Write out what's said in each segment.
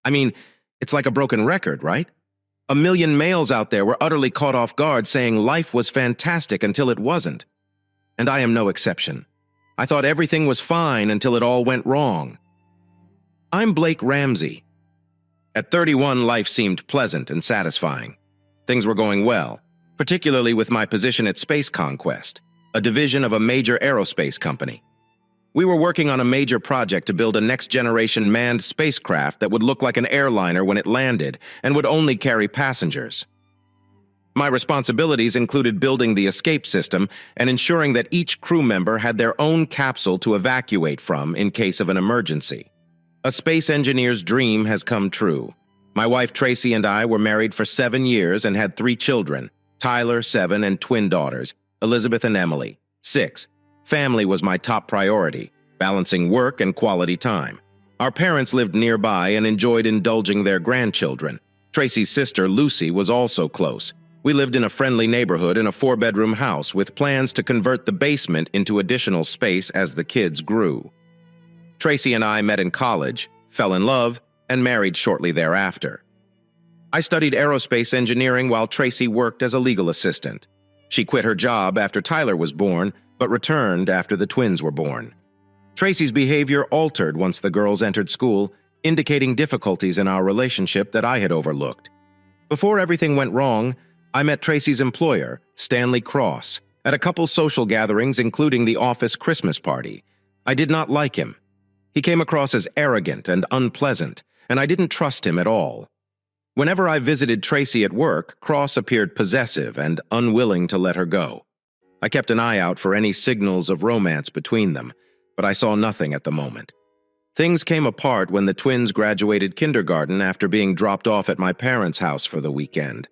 I mean, it's like a broken record, right? A million males out there were utterly caught off guard saying life was fantastic until it wasn't. And I am no exception. I thought everything was fine until it all went wrong. I'm Blake Ramsey. At 31, life seemed pleasant and satisfying. Things were going well, particularly with my position at Space Conquest, a division of a major aerospace company. We were working on a major project to build a next-generation manned spacecraft that would look like an airliner when it landed and would only carry passengers. My responsibilities included building the escape system and ensuring that each crew member had their own capsule to evacuate from in case of an emergency. A space engineer's dream has come true. My wife Tracy and I were married for 7 years and had 3 children, Tyler, 7, and twin daughters, Elizabeth and Emily, 6. Family was my top priority, balancing work and quality time. Our parents lived nearby and enjoyed indulging their grandchildren. Tracy's sister, Lucy, was also close. We lived in a friendly neighborhood in a 4-bedroom house with plans to convert the basement into additional space as the kids grew. Tracy and I met in college, fell in love, and married shortly thereafter. I studied aerospace engineering while Tracy worked as a legal assistant. She quit her job after Tyler was born, but returned after the twins were born. Tracy's behavior altered once the girls entered school, indicating difficulties in our relationship that I had overlooked. Before everything went wrong, I met Tracy's employer, Stanley Cross, at a couple social gatherings, including the office Christmas party. I did not like him. He came across as arrogant and unpleasant, and I didn't trust him at all. Whenever I visited Tracy at work, Cross appeared possessive and unwilling to let her go. I kept an eye out for any signals of romance between them, but I saw nothing at the moment. Things came apart when the twins graduated kindergarten after being dropped off at my parents' house for the weekend.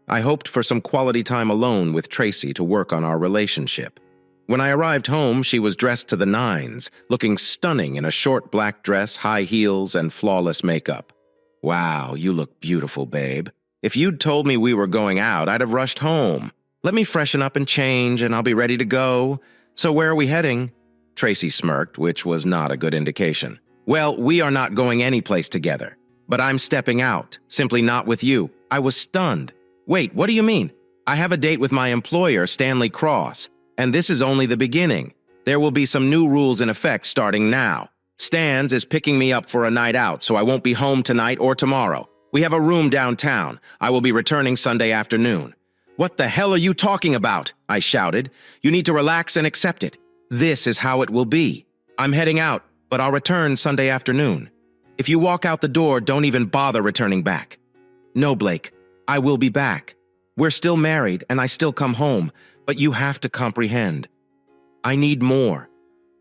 I hoped for some quality time alone with Tracy to work on our relationship. When I arrived home, she was dressed to the nines, looking stunning in a short black dress, high heels, and flawless makeup. "Wow, you look beautiful, babe. If you'd told me we were going out, I'd have rushed home. Let me freshen up and change, and I'll be ready to go. So where are we heading?" Tracy smirked, which was not a good indication. "Well, we are not going anyplace together. But I'm stepping out, simply not with you." I was stunned. "Wait, what do you mean?" "I have a date with my employer, Stanley Cross, and this is only the beginning. There will be some new rules in effect starting now. Stans is picking me up for a night out, so I won't be home tonight or tomorrow. We have a room downtown. I will be returning Sunday afternoon." "What the hell are you talking about?" I shouted. "You need to relax and accept it. This is how it will be. I'm heading out, but I'll return Sunday afternoon. If you walk out the door, don't even bother returning back." "No, Blake, I will be back. We're still married, and I still come home, but you have to comprehend. I need more.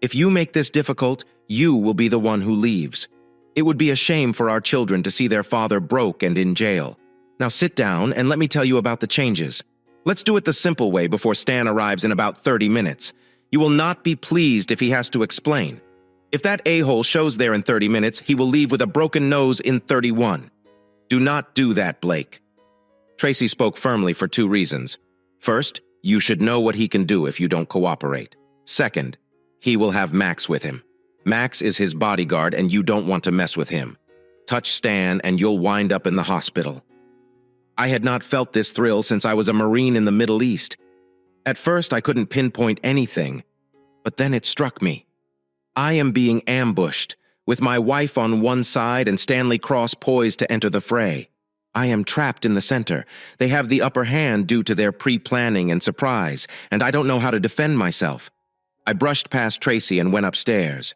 If you make this difficult, you will be the one who leaves. It would be a shame for our children to see their father broke and in jail. Now sit down and let me tell you about the changes. Let's do it the simple way before Stan arrives in about 30 minutes. You will not be pleased if he has to explain. If that a-hole shows there in 30 minutes, he will leave with a broken nose in 31. Do not do that, Blake." Tracy spoke firmly for 2 reasons. First, you should know what he can do if you don't cooperate. Second, he will have Max with him. Max is his bodyguard, and you don't want to mess with him. Touch Stan, and you'll wind up in the hospital. I had not felt this thrill since I was a Marine in the Middle East. At first, I couldn't pinpoint anything, but then it struck me. I am being ambushed, with my wife on one side and Stanley Cross poised to enter the fray. I am trapped in the center. They have the upper hand due to their pre-planning and surprise, and I don't know how to defend myself. I brushed past Tracy and went upstairs.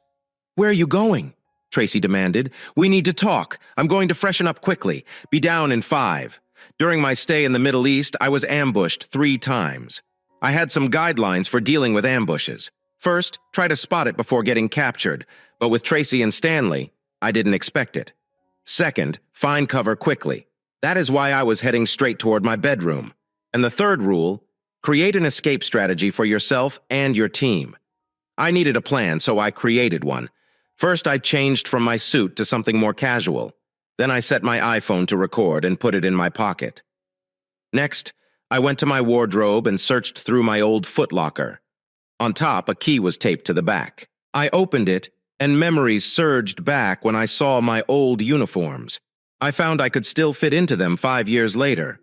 "Where are you going?" Tracy demanded. "We need to talk. I'm going to freshen up quickly. Be down in 5. During my stay in the Middle East, I was ambushed 3 times. I had some guidelines for dealing with ambushes. First, try to spot it before getting captured, but with Tracy and Stanley, I didn't expect it. Second, find cover quickly. That is why I was heading straight toward my bedroom. And the third rule, create an escape strategy for yourself and your team. I needed a plan, so I created one. First, I changed from my suit to something more casual. Then I set my iPhone to record and put it in my pocket. Next, I went to my wardrobe and searched through my old footlocker. On top, a key was taped to the back. I opened it, and memories surged back when I saw my old uniforms. I found I could still fit into them 5 years later.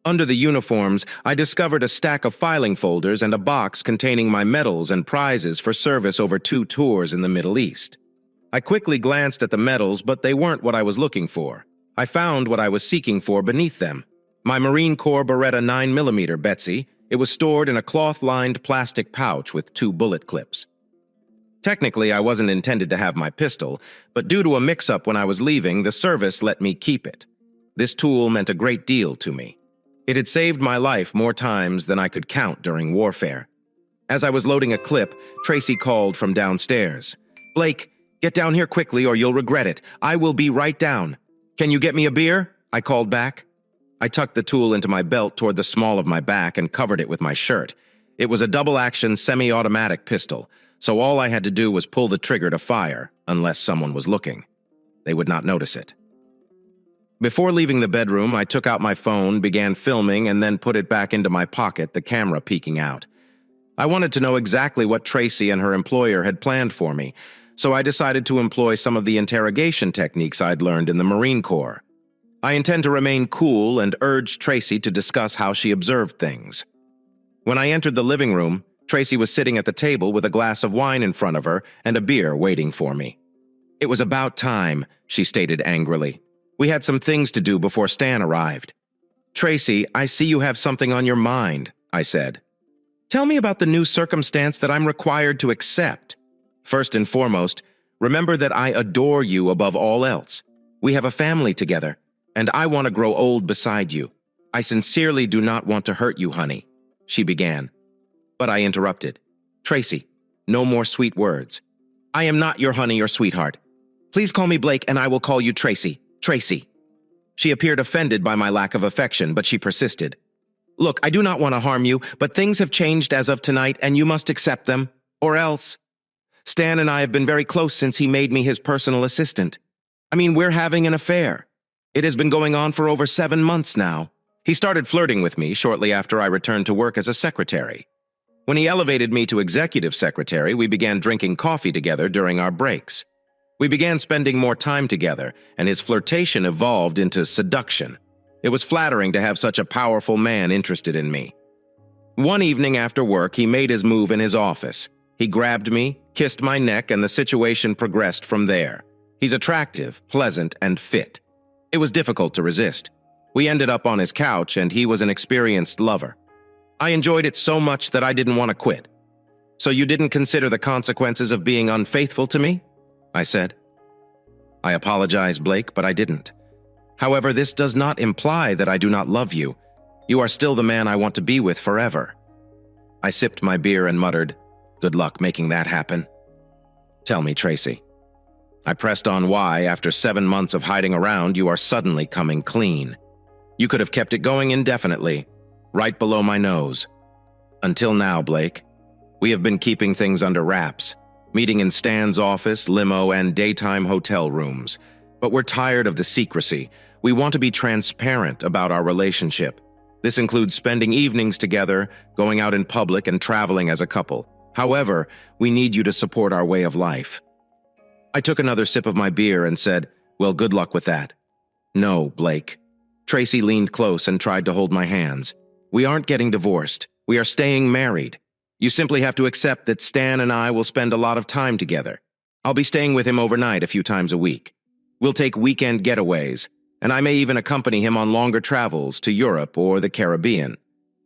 Under the uniforms, I discovered a stack of filing folders and a box containing my medals and prizes for service over 2 tours in the Middle East. I quickly glanced at the medals, but they weren't what I was looking for. I found what I was seeking for beneath them. My Marine Corps Beretta 9mm Betsy. It was stored in a cloth-lined plastic pouch with 2 bullet clips. Technically, I wasn't intended to have my pistol, but due to a mix-up when I was leaving, the service let me keep it. This tool meant a great deal to me. It had saved my life more times than I could count during warfare. As I was loading a clip, Tracy called from downstairs. "Blake, get down here quickly or you'll regret it. I will be right down." "Can you get me a beer?" I called back. I tucked the tool into my belt toward the small of my back and covered it with my shirt. It was a double-action semi-automatic pistol, so all I had to do was pull the trigger to fire, unless someone was looking. They would not notice it. Before leaving the bedroom, I took out my phone, began filming, and then put it back into my pocket, the camera peeking out. I wanted to know exactly what Tracy and her employer had planned for me, so I decided to employ some of the interrogation techniques I'd learned in the Marine Corps. I intend to remain cool and urged Tracy to discuss how she observed things. When I entered the living room, Tracy was sitting at the table with a glass of wine in front of her and a beer waiting for me. "It was about time," she stated angrily. "We had some things to do before Stan arrived." "Tracy, I see you have something on your mind," I said. "Tell me about the new circumstance that I'm required to accept. First and foremost, remember that I adore you above all else. We have a family together, and I want to grow old beside you. I sincerely do not want to hurt you, honey," she began. But I interrupted. "Tracy, no more sweet words. I am not your honey or sweetheart. Please call me Blake and I will call you Tracy. Tracy." She appeared offended by my lack of affection, but she persisted. "Look, I do not want to harm you, but things have changed as of tonight and you must accept them, or else. Stan and I have been very close since he made me his personal assistant. I mean, we're having an affair. It has been going on for over 7 months now. He started flirting with me shortly after I returned to work as a secretary. When he elevated me to executive secretary, we began drinking coffee together during our breaks. We began spending more time together, and his flirtation evolved into seduction. It was flattering to have such a powerful man interested in me. One evening after work, he made his move in his office. He grabbed me, kissed my neck, and the situation progressed from there. He's attractive, pleasant, and fit. It was difficult to resist. We ended up on his couch, and he was an experienced lover. I enjoyed it so much that I didn't want to quit. "So you didn't consider the consequences of being unfaithful to me?" I said. "I apologize, Blake, but I didn't. However, this does not imply that I do not love you. You are still the man I want to be with forever." I sipped my beer and muttered, "Good luck making that happen." "Tell me, Tracy." I pressed on why, after 7 months of hiding around, you are suddenly coming clean. You could have kept it going indefinitely, right below my nose. Until now, Blake. We have been keeping things under wraps, meeting in Stan's office, limo, and daytime hotel rooms. But we're tired of the secrecy. We want to be transparent about our relationship. This includes spending evenings together, going out in public, and traveling as a couple. However, we need you to support our way of life. I took another sip of my beer and said, "Well, good luck with that." "No, Blake." Tracy leaned close and tried to hold my hands. "We aren't getting divorced. We are staying married. You simply have to accept that Stan and I will spend a lot of time together. I'll be staying with him overnight a few times a week. We'll take weekend getaways, and I may even accompany him on longer travels to Europe or the Caribbean.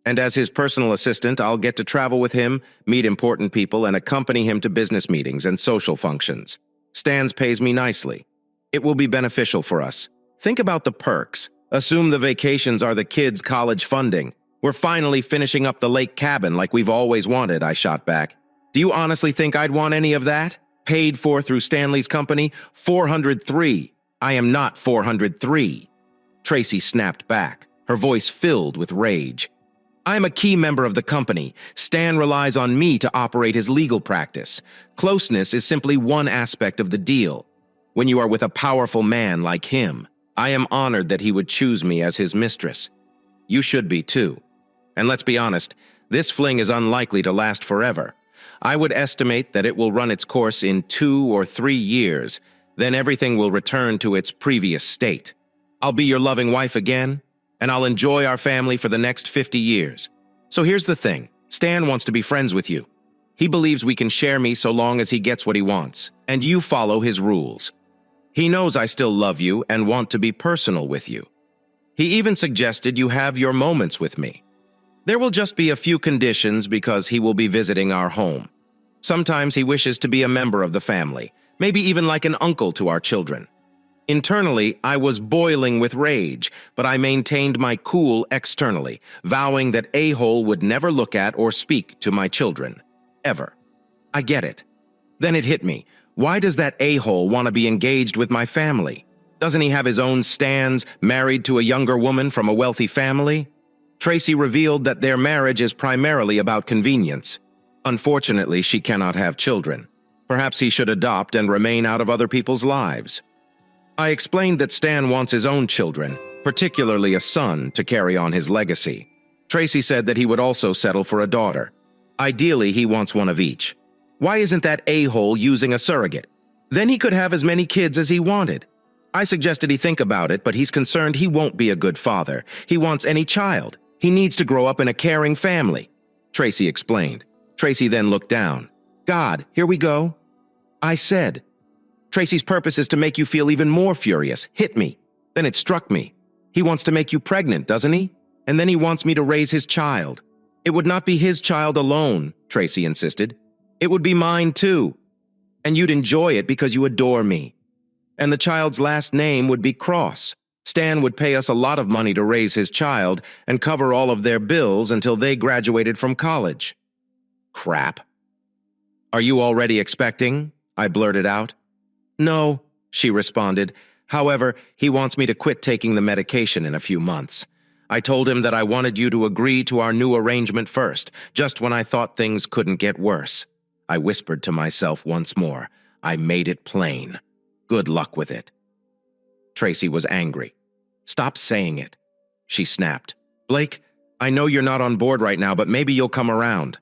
And as his personal assistant, I'll get to travel with him, meet important people, and accompany him to business meetings and social functions. Stan's pays me nicely. It will be beneficial for us. Think about the perks. Assume the vacations are the kids' college funding. We're finally finishing up the lake cabin like we've always wanted," I shot back. "Do you honestly think I'd want any of that? Paid for through Stanley's company? 403. I am not 403. Tracy snapped back, her voice filled with rage. "I'm a key member of the company. Stan relies on me to operate his legal practice. Closeness is simply one aspect of the deal. When you are with a powerful man like him, I am honored that he would choose me as his mistress. You should be too. And let's be honest, this fling is unlikely to last forever. I would estimate that it will run its course in 2 or 3 years, then everything will return to its previous state. I'll be your loving wife again, and I'll enjoy our family for the next 50 years. So here's the thing. Stan wants to be friends with you. He believes we can share me so long as he gets what he wants, and you follow his rules. He knows I still love you and want to be personal with you. He even suggested you have your moments with me. There will just be a few conditions because he will be visiting our home. Sometimes he wishes to be a member of the family, maybe even like an uncle to our children. Internally, I was boiling with rage, but I maintained my cool externally, vowing that a-hole would never look at or speak to my children. Ever. I get it. Then it hit me. Why does that a-hole want to be engaged with my family? Doesn't he have his own stands, married to a younger woman from a wealthy family? Tracy revealed that their marriage is primarily about convenience. Unfortunately, she cannot have children. Perhaps he should adopt and remain out of other people's lives. I explained that Stan wants his own children, particularly a son, to carry on his legacy. Tracy said that he would also settle for a daughter. Ideally, he wants one of each. Why isn't that a-hole using a surrogate? Then he could have as many kids as he wanted. I suggested he think about it, but he's concerned he won't be a good father. He wants any child. He needs to grow up in a caring family. Tracy explained. Tracy then looked down. God, here we go. I said. Tracy's purpose is to make you feel even more furious. Hit me. Then it struck me. He wants to make you pregnant, doesn't he? And then he wants me to raise his child. It would not be his child alone, Tracy insisted. It would be mine too. And you'd enjoy it because you adore me. And the child's last name would be Cross. Stan would pay us a lot of money to raise his child and cover all of their bills until they graduated from college. Crap. Are you already expecting? I blurted out. No, she responded. However, he wants me to quit taking the medication in a few months. I told him that I wanted you to agree to our new arrangement first, just when I thought things couldn't get worse. I whispered to myself once more. I made it plain. Good luck with it. Tracy was angry. Stop saying it, she snapped. Blake, I know you're not on board right now, but maybe you'll come around.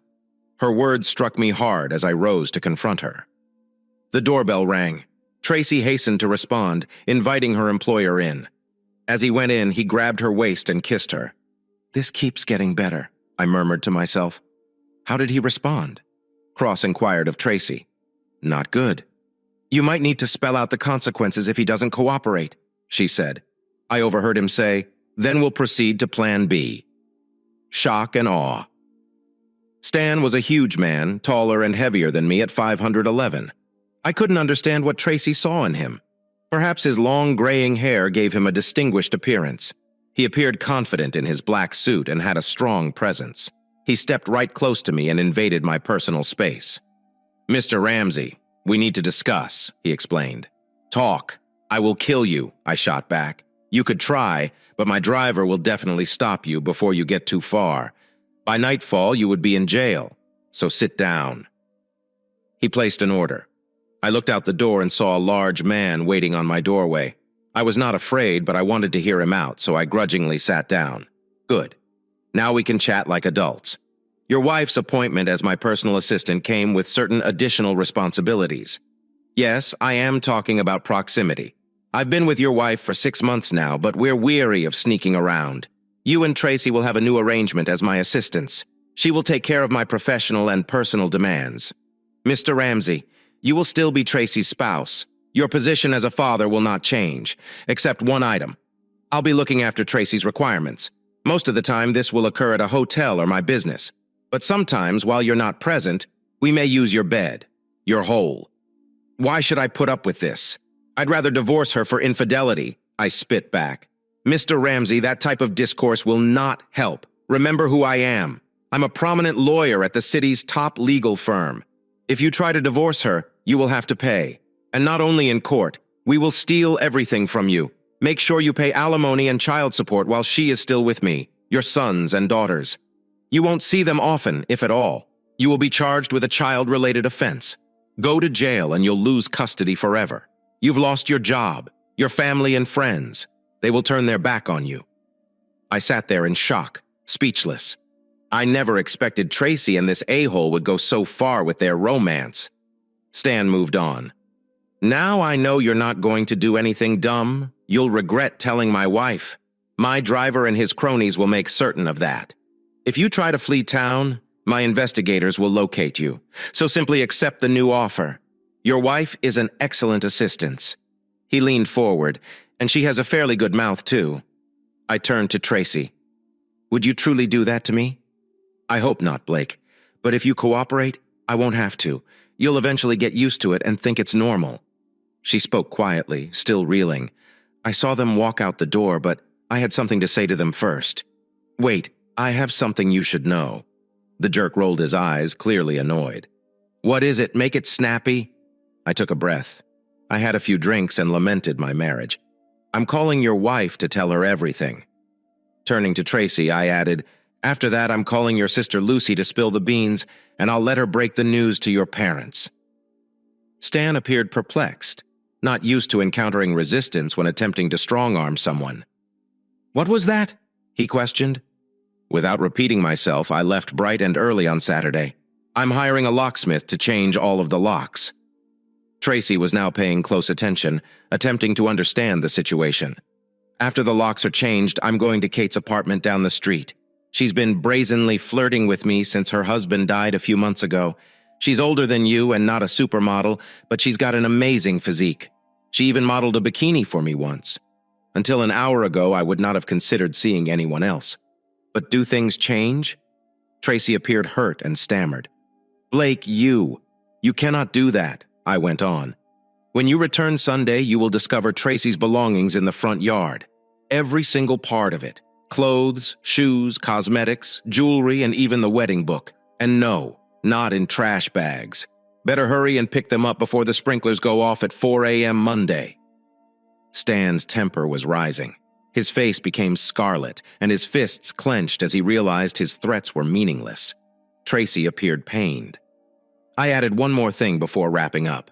Her words struck me hard as I rose to confront her. The doorbell rang. Tracy hastened to respond, inviting her employer in. As he went in, he grabbed her waist and kissed her. This keeps getting better, I murmured to myself. How did he respond? Cross inquired of Tracy. Not good. You might need to spell out the consequences if he doesn't cooperate, she said. I overheard him say, then we'll proceed to plan B. Shock and awe. Stan was a huge man, taller and heavier than me at 511. I couldn't understand what Tracy saw in him. Perhaps his long graying hair gave him a distinguished appearance. He appeared confident in his black suit and had a strong presence. He stepped right close to me and invaded my personal space. Mr. Ramsey, we need to discuss, he explained. Talk. I will kill you, I shot back. You could try, but my driver will definitely stop you before you get too far. By nightfall, you would be in jail, so sit down. He placed an order. I looked out the door and saw a large man waiting on my doorway. I was not afraid, but I wanted to hear him out, so I grudgingly sat down. Good. Now we can chat like adults. Your wife's appointment as my personal assistant came with certain additional responsibilities. Yes, I am talking about proximity. I've been with your wife for 6 months now, but we're weary of sneaking around. You and Tracy will have a new arrangement as my assistants. She will take care of my professional and personal demands. Mr. Ramsey, you will still be Tracy's spouse. Your position as a father will not change, except one item. I'll be looking after Tracy's requirements. Most of the time, this will occur at a hotel or my business. But sometimes, while you're not present, we may use your bed, your hole. Why should I put up with this? I'd rather divorce her for infidelity, I spit back. Mr. Ramsey, that type of discourse will not help. Remember who I am. I'm a prominent lawyer at the city's top legal firm. If you try to divorce her, you will have to pay. And not only in court, we will steal everything from you. Make sure you pay alimony and child support while she is still with me, your sons and daughters. You won't see them often, if at all. You will be charged with a child-related offense. Go to jail and you'll lose custody forever. You've lost your job, your family and friends. They will turn their back on you. I sat there in shock, speechless. I never expected Tracy and this a-hole would go so far with their romance. Stan moved on. Now I know you're not going to do anything dumb. You'll regret telling my wife. My driver and his cronies will make certain of that. If you try to flee town, my investigators will locate you. So simply accept the new offer. Your wife is an excellent assistance." He leaned forward, and she has a fairly good mouth, too. I turned to Tracy. "Would you truly do that to me?" "I hope not, Blake. But if you cooperate, I won't have to. You'll eventually get used to it and think it's normal." She spoke quietly, still reeling. I saw them walk out the door, but I had something to say to them first. "Wait, I have something you should know." The jerk rolled his eyes, clearly annoyed. "What is it? Make it snappy." I took a breath. I had a few drinks and lamented my marriage. "I'm calling your wife to tell her everything." Turning to Tracy, I added, "After that, I'm calling your sister Lucy to spill the beans, and I'll let her break the news to your parents." Stan appeared perplexed, not used to encountering resistance when attempting to strong-arm someone. "What was that?" he questioned. Without repeating myself, I left bright and early on Saturday. "I'm hiring a locksmith to change all of the locks." Tracy was now paying close attention, attempting to understand the situation. "After the locks are changed, I'm going to Kate's apartment down the street. She's been brazenly flirting with me since her husband died a few months ago. She's older than you and not a supermodel, but she's got an amazing physique. She even modeled a bikini for me once. Until an hour ago, I would not have considered seeing anyone else. But do things change?" Tracy appeared hurt and stammered. "Blake, you cannot do that," I went on. "When you return Sunday, you will discover Tracy's belongings in the front yard. Every single part of it. Clothes, shoes, cosmetics, jewelry, and even the wedding book. And no, not in trash bags. Better hurry and pick them up before the sprinklers go off at 4 a.m. Monday." Stan's temper was rising. His face became scarlet, and his fists clenched as he realized his threats were meaningless. Tracy appeared pained. I added one more thing before wrapping up.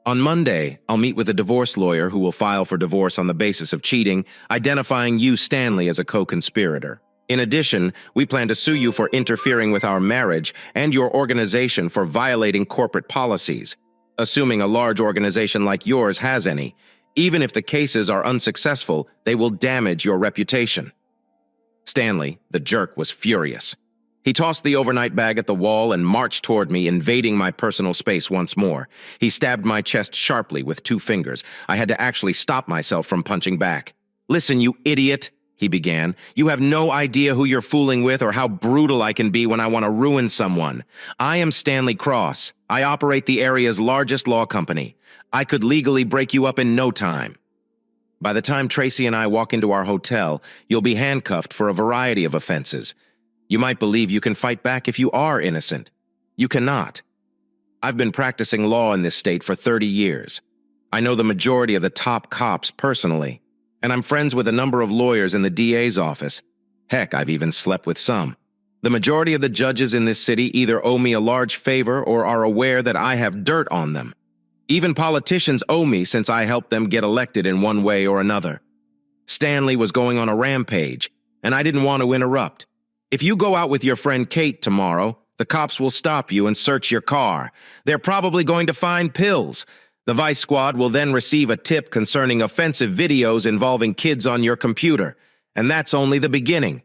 "On Monday, I'll meet with a divorce lawyer who will file for divorce on the basis of cheating, identifying you, Stanley, as a co-conspirator. In addition, we plan to sue you for interfering with our marriage and your organization for violating corporate policies, assuming a large organization like yours has any. Even if the cases are unsuccessful, they will damage your reputation." Stanley, the jerk, was furious. He tossed the overnight bag at the wall and marched toward me, invading my personal space once more. He stabbed my chest sharply with 2 fingers. I had to actually stop myself from punching back. "Listen, you idiot," he began. "You have no idea who you're fooling with or how brutal I can be when I want to ruin someone. I am Stanley Cross. I operate the area's largest law company. I could legally break you up in no time. By the time Tracy and I walk into our hotel, you'll be handcuffed for a variety of offenses. You might believe you can fight back if you are innocent. You cannot. I've been practicing law in this state for 30 years. I know the majority of the top cops personally, and I'm friends with a number of lawyers in the DA's office. Heck, I've even slept with some. The majority of the judges in this city either owe me a large favor or are aware that I have dirt on them. Even politicians owe me since I helped them get elected in one way or another. Stanley was going on a rampage, and I didn't want to interrupt. If you go out with your friend Kate tomorrow, the cops will stop you and search your car. They're probably going to find pills. The Vice Squad will then receive a tip concerning offensive videos involving kids on your computer, and that's only the beginning.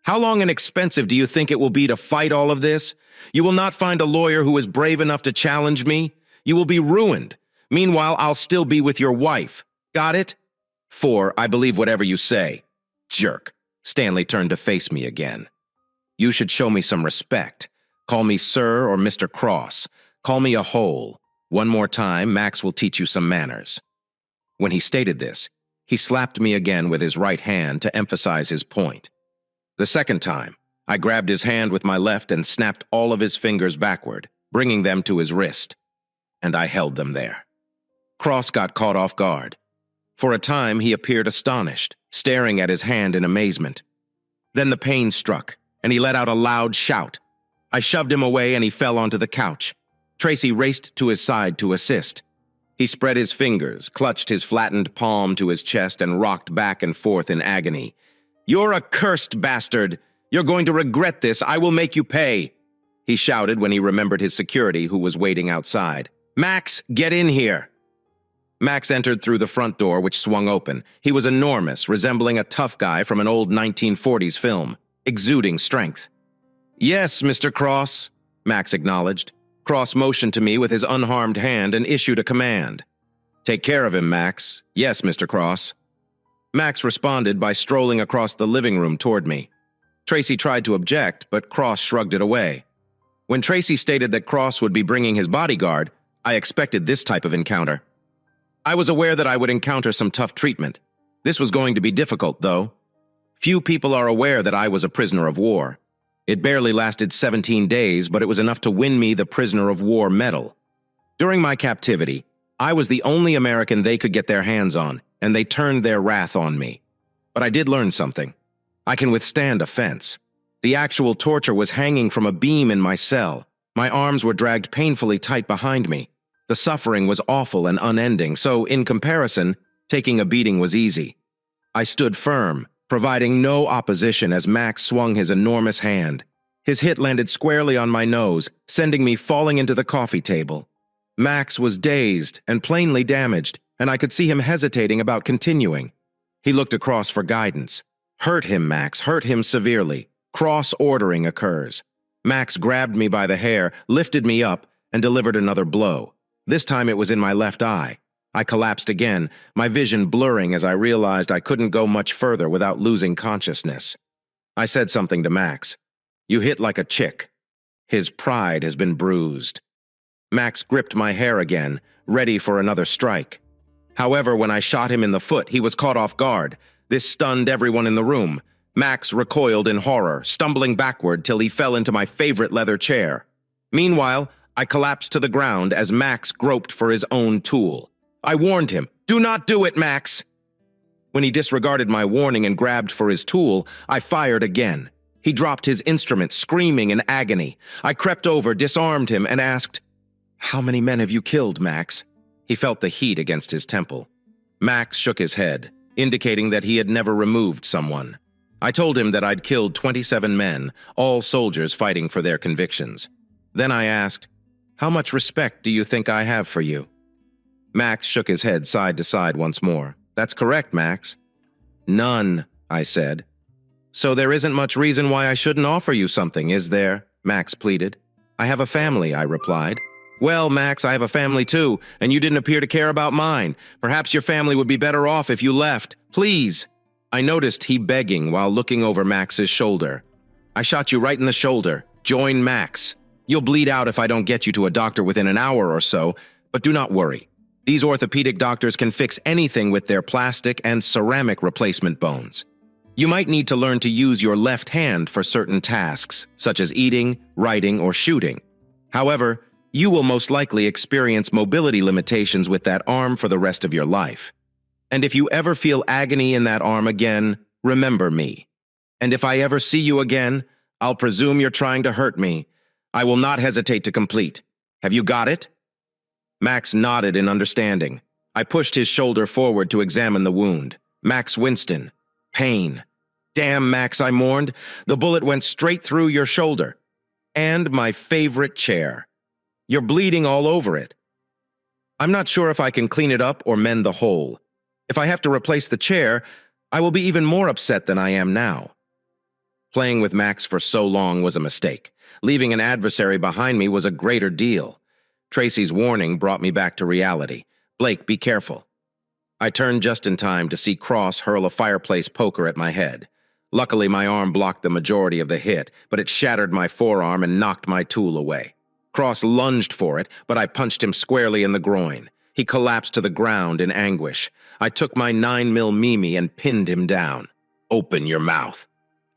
How long and expensive do you think it will be to fight all of this? You will not find a lawyer who is brave enough to challenge me. You will be ruined. Meanwhile, I'll still be with your wife. Got it? 4, I believe whatever you say. Jerk. Stanley turned to face me again. You should show me some respect. Call me Sir or Mr. Cross. Call me a hole. One more time, Max will teach you some manners. When he stated this, he slapped me again with his right hand to emphasize his point. The second time, I grabbed his hand with my left and snapped all of his fingers backward, bringing them to his wrist. And I held them there. Cross got caught off guard. For a time, he appeared astonished, staring at his hand in amazement. Then the pain struck, and he let out a loud shout. I shoved him away and he fell onto the couch. Tracy raced to his side to assist. He spread his fingers, clutched his flattened palm to his chest, and rocked back and forth in agony. You're a cursed bastard! You're going to regret this! I will make you pay! He shouted when he remembered his security who was waiting outside. Max, get in here! Max entered through the front door, which swung open. He was enormous, resembling a tough guy from an old 1940s film, exuding strength. "Yes, Mr. Cross," Max acknowledged. Cross motioned to me with his unharmed hand and issued a command. "Take care of him, Max." "Yes, Mr. Cross." Max responded by strolling across the living room toward me. Tracy tried to object, but Cross shrugged it away. When Tracy stated that Cross would be bringing his bodyguard, I expected this type of encounter. I was aware that I would encounter some tough treatment. This was going to be difficult, though. Few people are aware that I was a prisoner of war. It barely lasted 17 days, but it was enough to win me the Prisoner of War medal. During my captivity, I was the only American they could get their hands on, and they turned their wrath on me. But I did learn something. I can withstand offense. The actual torture was hanging from a beam in my cell. My arms were dragged painfully tight behind me. The suffering was awful and unending, so in comparison, taking a beating was easy. I stood firm, providing no opposition as Max swung his enormous hand. His hit landed squarely on my nose, sending me falling into the coffee table. Max was dazed and plainly damaged, and I could see him hesitating about continuing. He looked across for guidance. "Hurt him, Max, hurt him severely. Cross-ordering occurs." Max grabbed me by the hair, lifted me up, and delivered another blow. This time it was in my left eye. I collapsed again, my vision blurring as I realized I couldn't go much further without losing consciousness. I said something to Max. "You hit like a chick." His pride has been bruised. Max gripped my hair again, ready for another strike. However, when I shot him in the foot, he was caught off guard. This stunned everyone in the room. Max recoiled in horror, stumbling backward till he fell into my favorite leather chair. Meanwhile, I collapsed to the ground as Max groped for his own tool. I warned him, "Do not do it, Max!" When he disregarded my warning and grabbed for his tool, I fired again. He dropped his instrument, screaming in agony. I crept over, disarmed him, and asked, "How many men have you killed, Max?" He felt the heat against his temple. Max shook his head, indicating that he had never removed someone. I told him that I'd killed 27 men, all soldiers fighting for their convictions. Then I asked, "How much respect do you think I have for you?" Max shook his head side to side once more. "That's correct, Max." "None," I said. "So there isn't much reason why I shouldn't offer you something, is there?" Max pleaded. "I have a family," I replied. "Well, Max, I have a family too, and you didn't appear to care about mine. Perhaps your family would be better off if you left. Please." I noticed he begging while looking over Max's shoulder. "I shot you right in the shoulder. Join Max. You'll bleed out if I don't get you to a doctor within an hour or so, but do not worry. These orthopedic doctors can fix anything with their plastic and ceramic replacement bones. You might need to learn to use your left hand for certain tasks, such as eating, writing, or shooting. However, you will most likely experience mobility limitations with that arm for the rest of your life. And if you ever feel agony in that arm again, remember me. And if I ever see you again, I'll presume you're trying to hurt me. I will not hesitate to complete. Have you got it?" Max nodded in understanding. I pushed his shoulder forward to examine the wound. Max Winston. Pain. "Damn, Max," I mourned. "The bullet went straight through your shoulder. And my favorite chair. You're bleeding all over it. I'm not sure if I can clean it up or mend the hole. If I have to replace the chair, I will be even more upset than I am now." Playing with Max for so long was a mistake. Leaving an adversary behind me was a greater deal. Tracy's warning brought me back to reality. "Blake, be careful." I turned just in time to see Cross hurl a fireplace poker at my head. Luckily, my arm blocked the majority of the hit, but it shattered my forearm and knocked my tool away. Cross lunged for it, but I punched him squarely in the groin. He collapsed to the ground in anguish. I took my 9mm Mimi and pinned him down. "Open your mouth."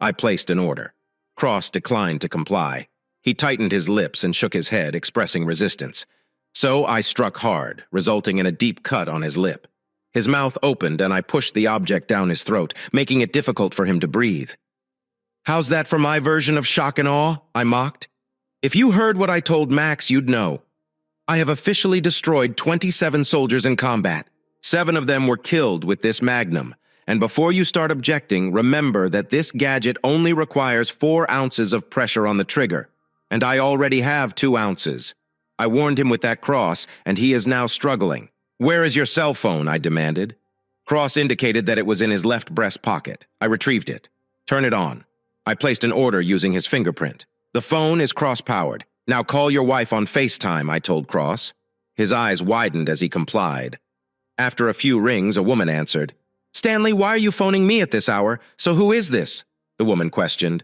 I placed an order. Cross declined to comply. He tightened his lips and shook his head, expressing resistance. So I struck hard, resulting in a deep cut on his lip. His mouth opened and I pushed the object down his throat, making it difficult for him to breathe. "How's that for my version of shock and awe?" I mocked. "If you heard what I told Max, you'd know. I have officially destroyed 27 soldiers in combat. 7 of them were killed with this magnum. And before you start objecting, remember that this gadget only requires 4 ounces of pressure on the trigger. And I already have 2 ounces. I warned him with that cross, and he is now struggling. "Where is your cell phone?" I demanded. Cross indicated that it was in his left breast pocket. I retrieved it. "Turn it on." I placed an order using his fingerprint. "The phone is Cross-powered. Now call your wife on FaceTime," I told Cross. His eyes widened as he complied. After a few rings, a woman answered. "Stanley, why are you phoning me at this hour? So who is this?" the woman questioned.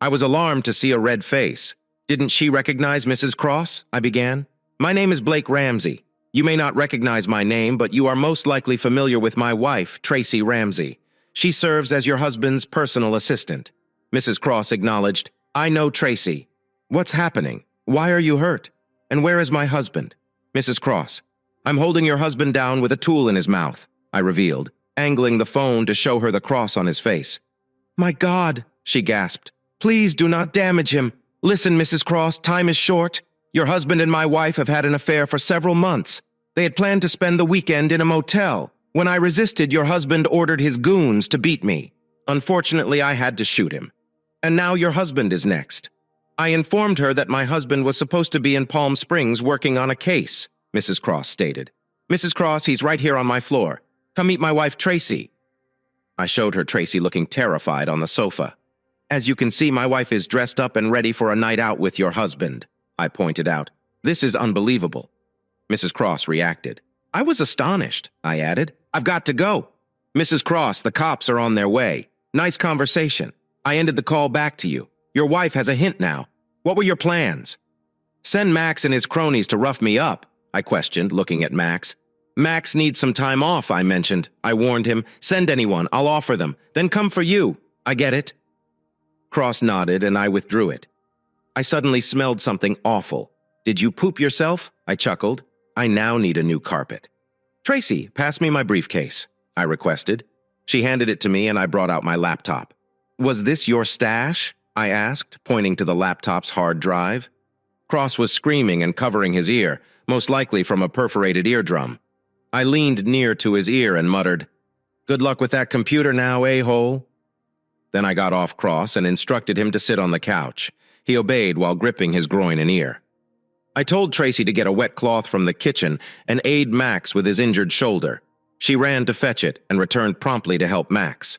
I was alarmed to see a red face. "Didn't she recognize Mrs. Cross?" I began. "My name is Blake Ramsey. You may not recognize my name, but you are most likely familiar with my wife, Tracy Ramsey. She serves as your husband's personal assistant." Mrs. Cross acknowledged. "I know Tracy. What's happening? Why are you hurt? And where is my husband?" Mrs. Cross. "I'm holding your husband down with a tool in his mouth," I revealed, angling the phone to show her the cross on his face. "My God," she gasped. "Please do not damage him. Listen, Mrs. Cross, time is short. Your husband and my wife have had an affair for several months. They had planned to spend the weekend in a motel. When I resisted, your husband ordered his goons to beat me. Unfortunately, I had to shoot him. And now your husband is next." I informed her that my husband was supposed to be in Palm Springs working on a case, Mrs. Cross stated. "Mrs. Cross, he's right here on my floor. Come meet my wife, Tracy." I showed her Tracy looking terrified on the sofa. "As you can see, my wife is dressed up and ready for a night out with your husband," I pointed out. "This is unbelievable." Mrs. Cross reacted. "I was astonished," I added. "I've got to go." "Mrs. Cross, the cops are on their way. Nice conversation. I ended the call back to you. Your wife has a hint now. What were your plans?" "Send Max and his cronies to rough me up," I questioned, looking at Max. "Max needs some time off," I mentioned. I warned him. "Send anyone. I'll offer them. Then come for you. I get it." Cross nodded, and I withdrew it. I suddenly smelled something awful. "Did you poop yourself?" I chuckled. "I now need a new carpet." "Tracy, pass me my briefcase," I requested. She handed it to me, and I brought out my laptop. "Was this your stash?" I asked, pointing to the laptop's hard drive. Cross was screaming and covering his ear, most likely from a perforated eardrum. I leaned near to his ear and muttered, "Good luck with that computer now, a-hole." Then I got off Cross and instructed him to sit on the couch. He obeyed while gripping his groin and ear. I told Tracy to get a wet cloth from the kitchen and aid Max with his injured shoulder. She ran to fetch it and returned promptly to help Max.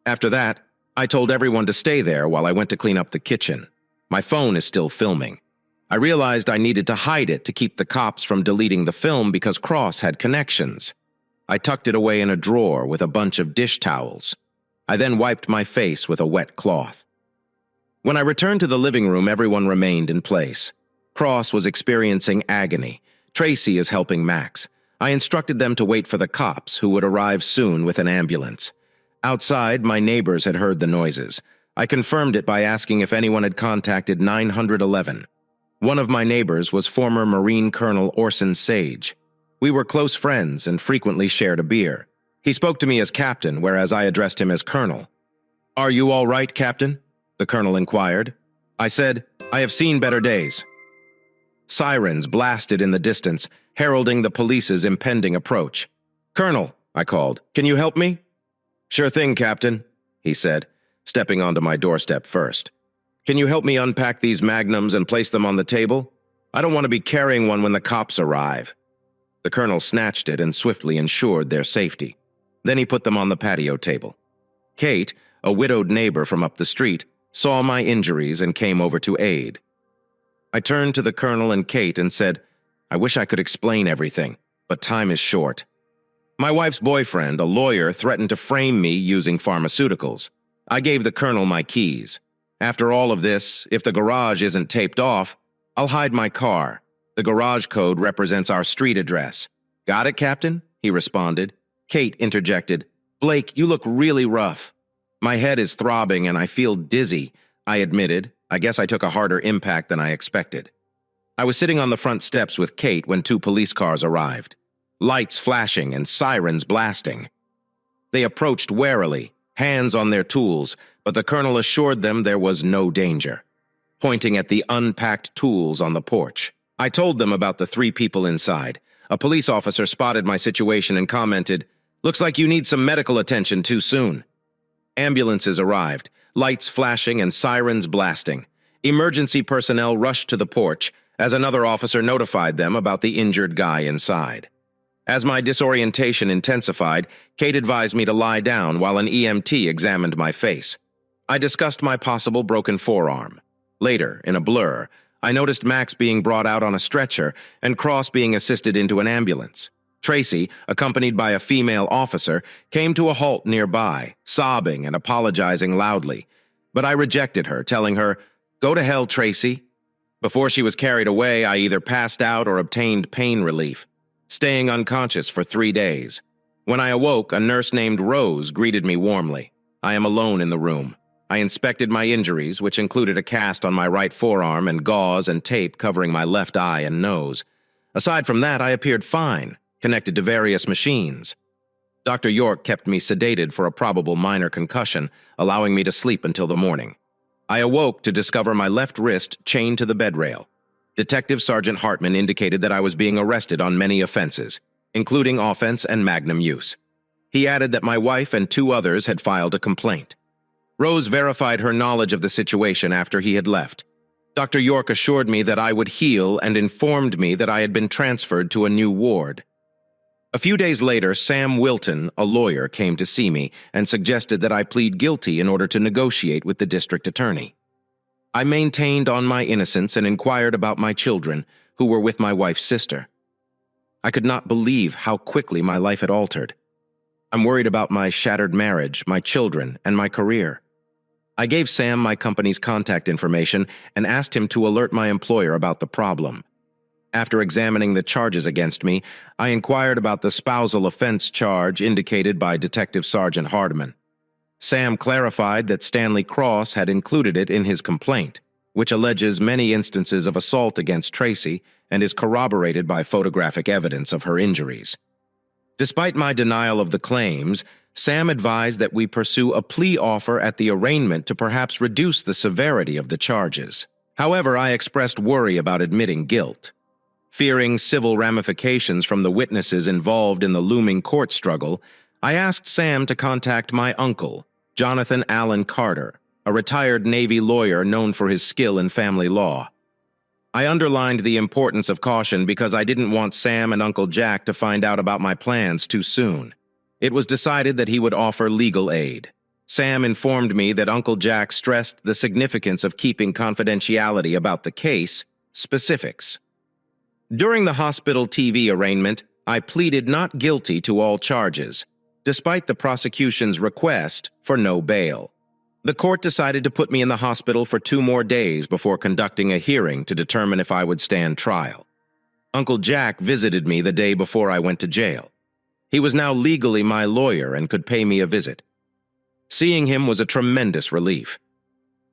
After that, I told everyone to stay there while I went to clean up the kitchen. My phone is still filming. I realized I needed to hide it to keep the cops from deleting the film because Cross had connections. I tucked it away in a drawer with a bunch of dish towels. I then wiped my face with a wet cloth. When I returned to the living room, everyone remained in place. Cross was experiencing agony. Tracy is helping Max. I instructed them to wait for the cops, who would arrive soon with an ambulance. Outside, my neighbors had heard the noises. I confirmed it by asking if anyone had contacted 911. One of my neighbors was former Marine Colonel Orson Sage. We were close friends and frequently shared a beer. He spoke to me as Captain, whereas I addressed him as Colonel. "Are you all right, Captain?" the Colonel inquired. I said, "I have seen better days." Sirens blasted in the distance, heralding the police's impending approach. "Colonel," I called, "can you help me?" "Sure thing, Captain," he said, stepping onto my doorstep first. "Can you help me unpack these magnums and place them on the table? I don't want to be carrying one when the cops arrive." The Colonel snatched it and swiftly ensured their safety. Then he put them on the patio table. Kate, a widowed neighbor from up the street, saw my injuries and came over to aid. I turned to the Colonel and Kate and said, "I wish I could explain everything, but time is short. My wife's boyfriend, a lawyer, threatened to frame me using pharmaceuticals. I gave the Colonel my keys. After all of this, if the garage isn't taped off, I'll hide my car. The garage code represents our street address." "Got it, Captain?" he responded. Kate interjected, "Blake, you look really rough." "My head is throbbing and I feel dizzy," I admitted. I guess I took a harder impact than I expected. I was sitting on the front steps with Kate when 2 police cars arrived. Lights flashing and sirens blasting. They approached warily, hands on their tools, but the Colonel assured them there was no danger. Pointing at the unpacked tools on the porch, I told them about the 3 people inside. A police officer spotted my situation and commented, "Looks like you need some medical attention too soon." Ambulances arrived, lights flashing and sirens blasting. Emergency personnel rushed to the porch as another officer notified them about the injured guy inside. As my disorientation intensified, Kate advised me to lie down while an EMT examined my face. I discussed my possible broken forearm. Later, in a blur, I noticed Max being brought out on a stretcher and Cross being assisted into an ambulance. Tracy, accompanied by a female officer, came to a halt nearby, sobbing and apologizing loudly. But I rejected her, telling her, "Go to hell, Tracy." Before she was carried away, I either passed out or obtained pain relief, staying unconscious for 3 days. When I awoke, a nurse named Rose greeted me warmly. I am alone in the room. I inspected my injuries, which included a cast on my right forearm and gauze and tape covering my left eye and nose. Aside from that, I appeared fine, connected to various machines. Dr. York kept me sedated for a probable minor concussion, allowing me to sleep until the morning. I awoke to discover my left wrist chained to the bed rail. Detective Sergeant Hartman indicated that I was being arrested on many offenses, including offense and magnum use. He added that my wife and 2 others had filed a complaint. Rose verified her knowledge of the situation after he had left. Dr. York assured me that I would heal and informed me that I had been transferred to a new ward. A few days later, Sam Wilton, a lawyer, came to see me and suggested that I plead guilty in order to negotiate with the district attorney. I maintained on my innocence and inquired about my children, who were with my wife's sister. I could not believe how quickly my life had altered. I'm worried about my shattered marriage, my children, and my career. I gave Sam my company's contact information and asked him to alert my employer about the problem. After examining the charges against me, I inquired about the spousal offense charge indicated by Detective Sergeant Hartman. Sam clarified that Stanley Cross had included it in his complaint, which alleges many instances of assault against Tracy and is corroborated by photographic evidence of her injuries. Despite my denial of the claims, Sam advised that we pursue a plea offer at the arraignment to perhaps reduce the severity of the charges. However, I expressed worry about admitting guilt. Fearing civil ramifications from the witnesses involved in the looming court struggle, I asked Sam to contact my uncle, Jonathan Allen Carter, a retired Navy lawyer known for his skill in family law. I underlined the importance of caution because I didn't want Sam and Uncle Jack to find out about my plans too soon. It was decided that he would offer legal aid. Sam informed me that Uncle Jack stressed the significance of keeping confidentiality about the case, specifics. During the hospital TV arraignment, I pleaded not guilty to all charges, despite the prosecution's request for no bail. The court decided to put me in the hospital for 2 more days before conducting a hearing to determine if I would stand trial. Uncle Jack visited me the day before I went to jail. He was now legally my lawyer and could pay me a visit. Seeing him was a tremendous relief.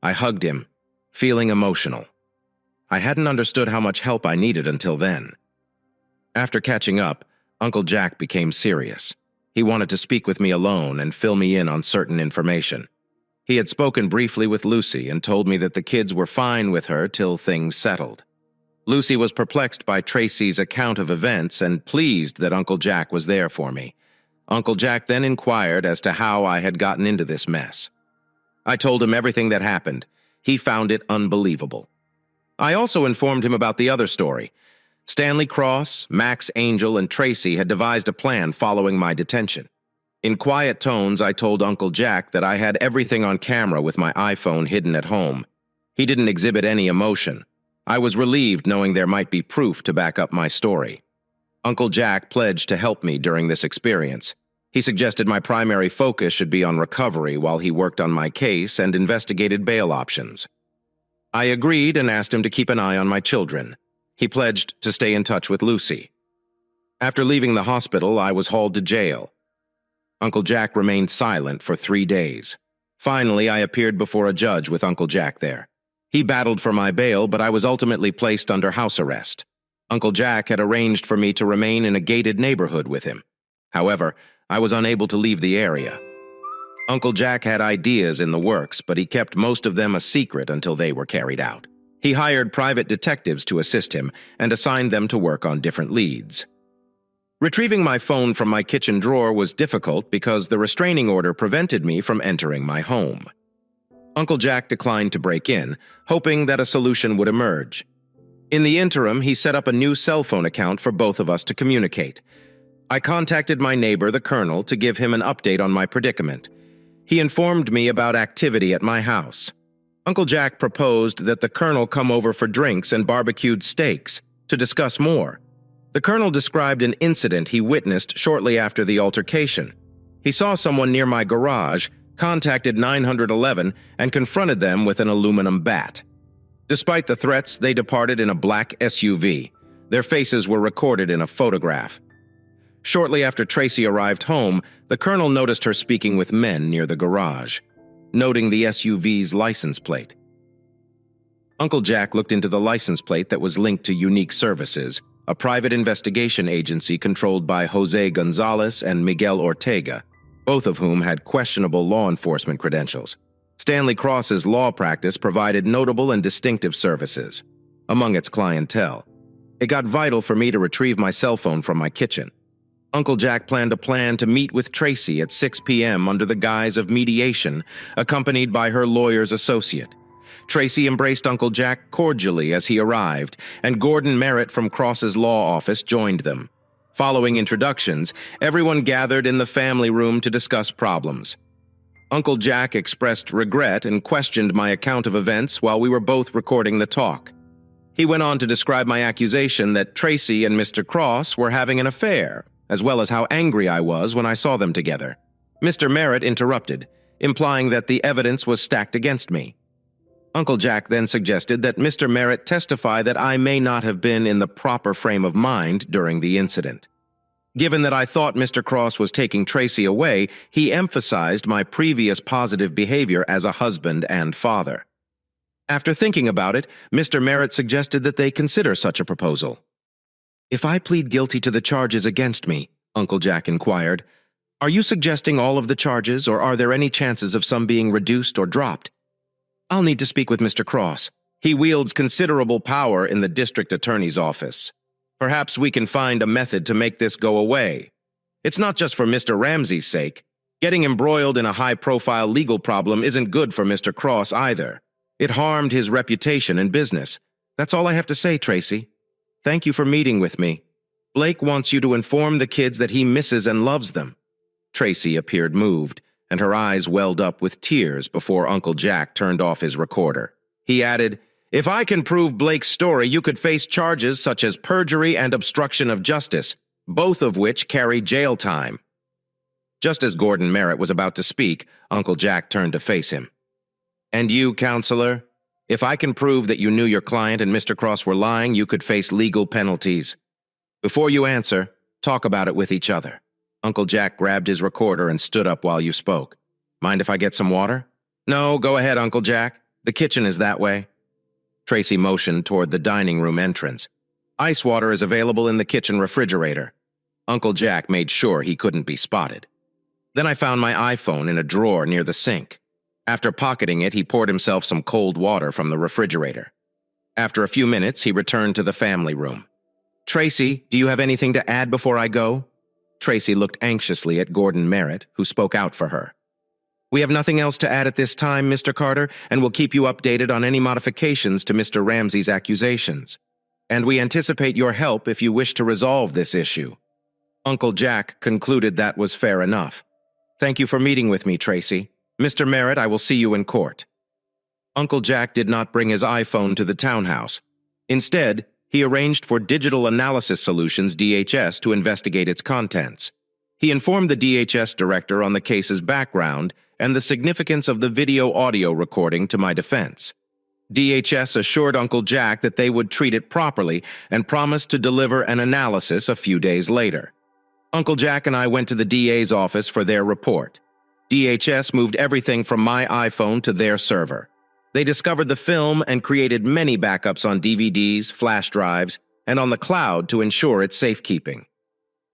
I hugged him, feeling emotional. I hadn't understood how much help I needed until then. After catching up, Uncle Jack became serious. He wanted to speak with me alone and fill me in on certain information. He had spoken briefly with Lucy and told me that the kids were fine with her till things settled. Lucy was perplexed by Tracy's account of events and pleased that Uncle Jack was there for me. Uncle Jack then inquired as to how I had gotten into this mess. I told him everything that happened. He found it unbelievable. I also informed him about the other story. Stanley Cross, Max Angel, and Tracy had devised a plan following my detention. In quiet tones, I told Uncle Jack that I had everything on camera with my iPhone hidden at home. He didn't exhibit any emotion. I was relieved knowing there might be proof to back up my story. Uncle Jack pledged to help me during this experience. He suggested my primary focus should be on recovery while he worked on my case and investigated bail options. I agreed and asked him to keep an eye on my children. He pledged to stay in touch with Lucy. After leaving the hospital, I was hauled to jail. Uncle Jack remained silent for 3 days. Finally, I appeared before a judge with Uncle Jack there. He battled for my bail, but I was ultimately placed under house arrest. Uncle Jack had arranged for me to remain in a gated neighborhood with him. However, I was unable to leave the area. Uncle Jack had ideas in the works, but he kept most of them a secret until they were carried out. He hired private detectives to assist him and assigned them to work on different leads. Retrieving my phone from my kitchen drawer was difficult because the restraining order prevented me from entering my home. Uncle Jack declined to break in, hoping that a solution would emerge. In the interim, he set up a new cell phone account for both of us to communicate. I contacted my neighbor, the colonel, to give him an update on my predicament. He informed me about activity at my house. Uncle Jack proposed that the colonel come over for drinks and barbecued steaks to discuss more. The colonel described an incident he witnessed shortly after the altercation. He saw someone near my garage, contacted 911, and confronted them with an aluminum bat. Despite the threats, they departed in a black SUV. Their faces were recorded in a photograph. Shortly after Tracy arrived home, the colonel noticed her speaking with men near the garage, noting the SUV's license plate. Uncle Jack looked into the license plate that was linked to Unique Services, a private investigation agency controlled by Jose Gonzalez and Miguel Ortega, both of whom had questionable law enforcement credentials. Stanley Cross's law practice provided notable and distinctive services among its clientele. It got vital for me to retrieve my cell phone from my kitchen. Uncle Jack planned a plan to meet with Tracy at 6 p.m. under the guise of mediation, accompanied by her lawyer's associate. Tracy embraced Uncle Jack cordially as he arrived, and Gordon Merritt from Cross's law office joined them. Following introductions, everyone gathered in the family room to discuss problems. Uncle Jack expressed regret and questioned my account of events while we were both recording the talk. He went on to describe my accusation that Tracy and Mr. Cross were having an affair, as well as how angry I was when I saw them together. Mr. Merritt interrupted, implying that the evidence was stacked against me. Uncle Jack then suggested that Mr. Merritt testify that I may not have been in the proper frame of mind during the incident. Given that I thought Mr. Cross was taking Tracy away, he emphasized my previous positive behavior as a husband and father. After thinking about it, Mr. Merritt suggested that they consider such a proposal. "If I plead guilty to the charges against me," Uncle Jack inquired, "are you suggesting all of the charges, or are there any chances of some being reduced or dropped? I'll need to speak with Mr. Cross. He wields considerable power in the district attorney's office. Perhaps we can find a method to make this go away. It's not just for Mr. Ramsey's sake. Getting embroiled in a high-profile legal problem isn't good for Mr. Cross either. It harmed his reputation and business. That's all I have to say, Tracy. Thank you for meeting with me. Blake wants you to inform the kids that he misses and loves them." Tracy appeared moved, and her eyes welled up with tears before Uncle Jack turned off his recorder. He added, "If I can prove Blake's story, you could face charges such as perjury and obstruction of justice, both of which carry jail time." Just as Gordon Merritt was about to speak, Uncle Jack turned to face him. "And you, counselor? If I can prove that you knew your client and Mr. Cross were lying, you could face legal penalties. Before you answer, talk about it with each other." Uncle Jack grabbed his recorder and stood up while you spoke. "Mind if I get some water?" "No, go ahead, Uncle Jack. The kitchen is that way." Tracy motioned toward the dining room entrance. "Ice water is available in the kitchen refrigerator." Uncle Jack made sure he couldn't be spotted. Then I found my iPhone in a drawer near the sink. After pocketing it, he poured himself some cold water from the refrigerator. After a few minutes, he returned to the family room. "Tracy, do you have anything to add before I go?" Tracy looked anxiously at Gordon Merritt, who spoke out for her. "We have nothing else to add at this time, Mr. Carter, and will keep you updated on any modifications to Mr. Ramsey's accusations. And we anticipate your help if you wish to resolve this issue." Uncle Jack concluded that was fair enough. "Thank you for meeting with me, Tracy. Mr. Merritt, I will see you in court." Uncle Jack did not bring his iPhone to the townhouse. Instead, he arranged for Digital Analysis Solutions DHS to investigate its contents. He informed the DHS director on the case's background and the significance of the video-audio recording to my defense. DHS assured Uncle Jack that they would treat it properly and promised to deliver an analysis a few days later. Uncle Jack and I went to the DA's office for their report. DHS moved everything from my iPhone to their server. They discovered the film and created many backups on DVDs, flash drives, and on the cloud to ensure its safekeeping.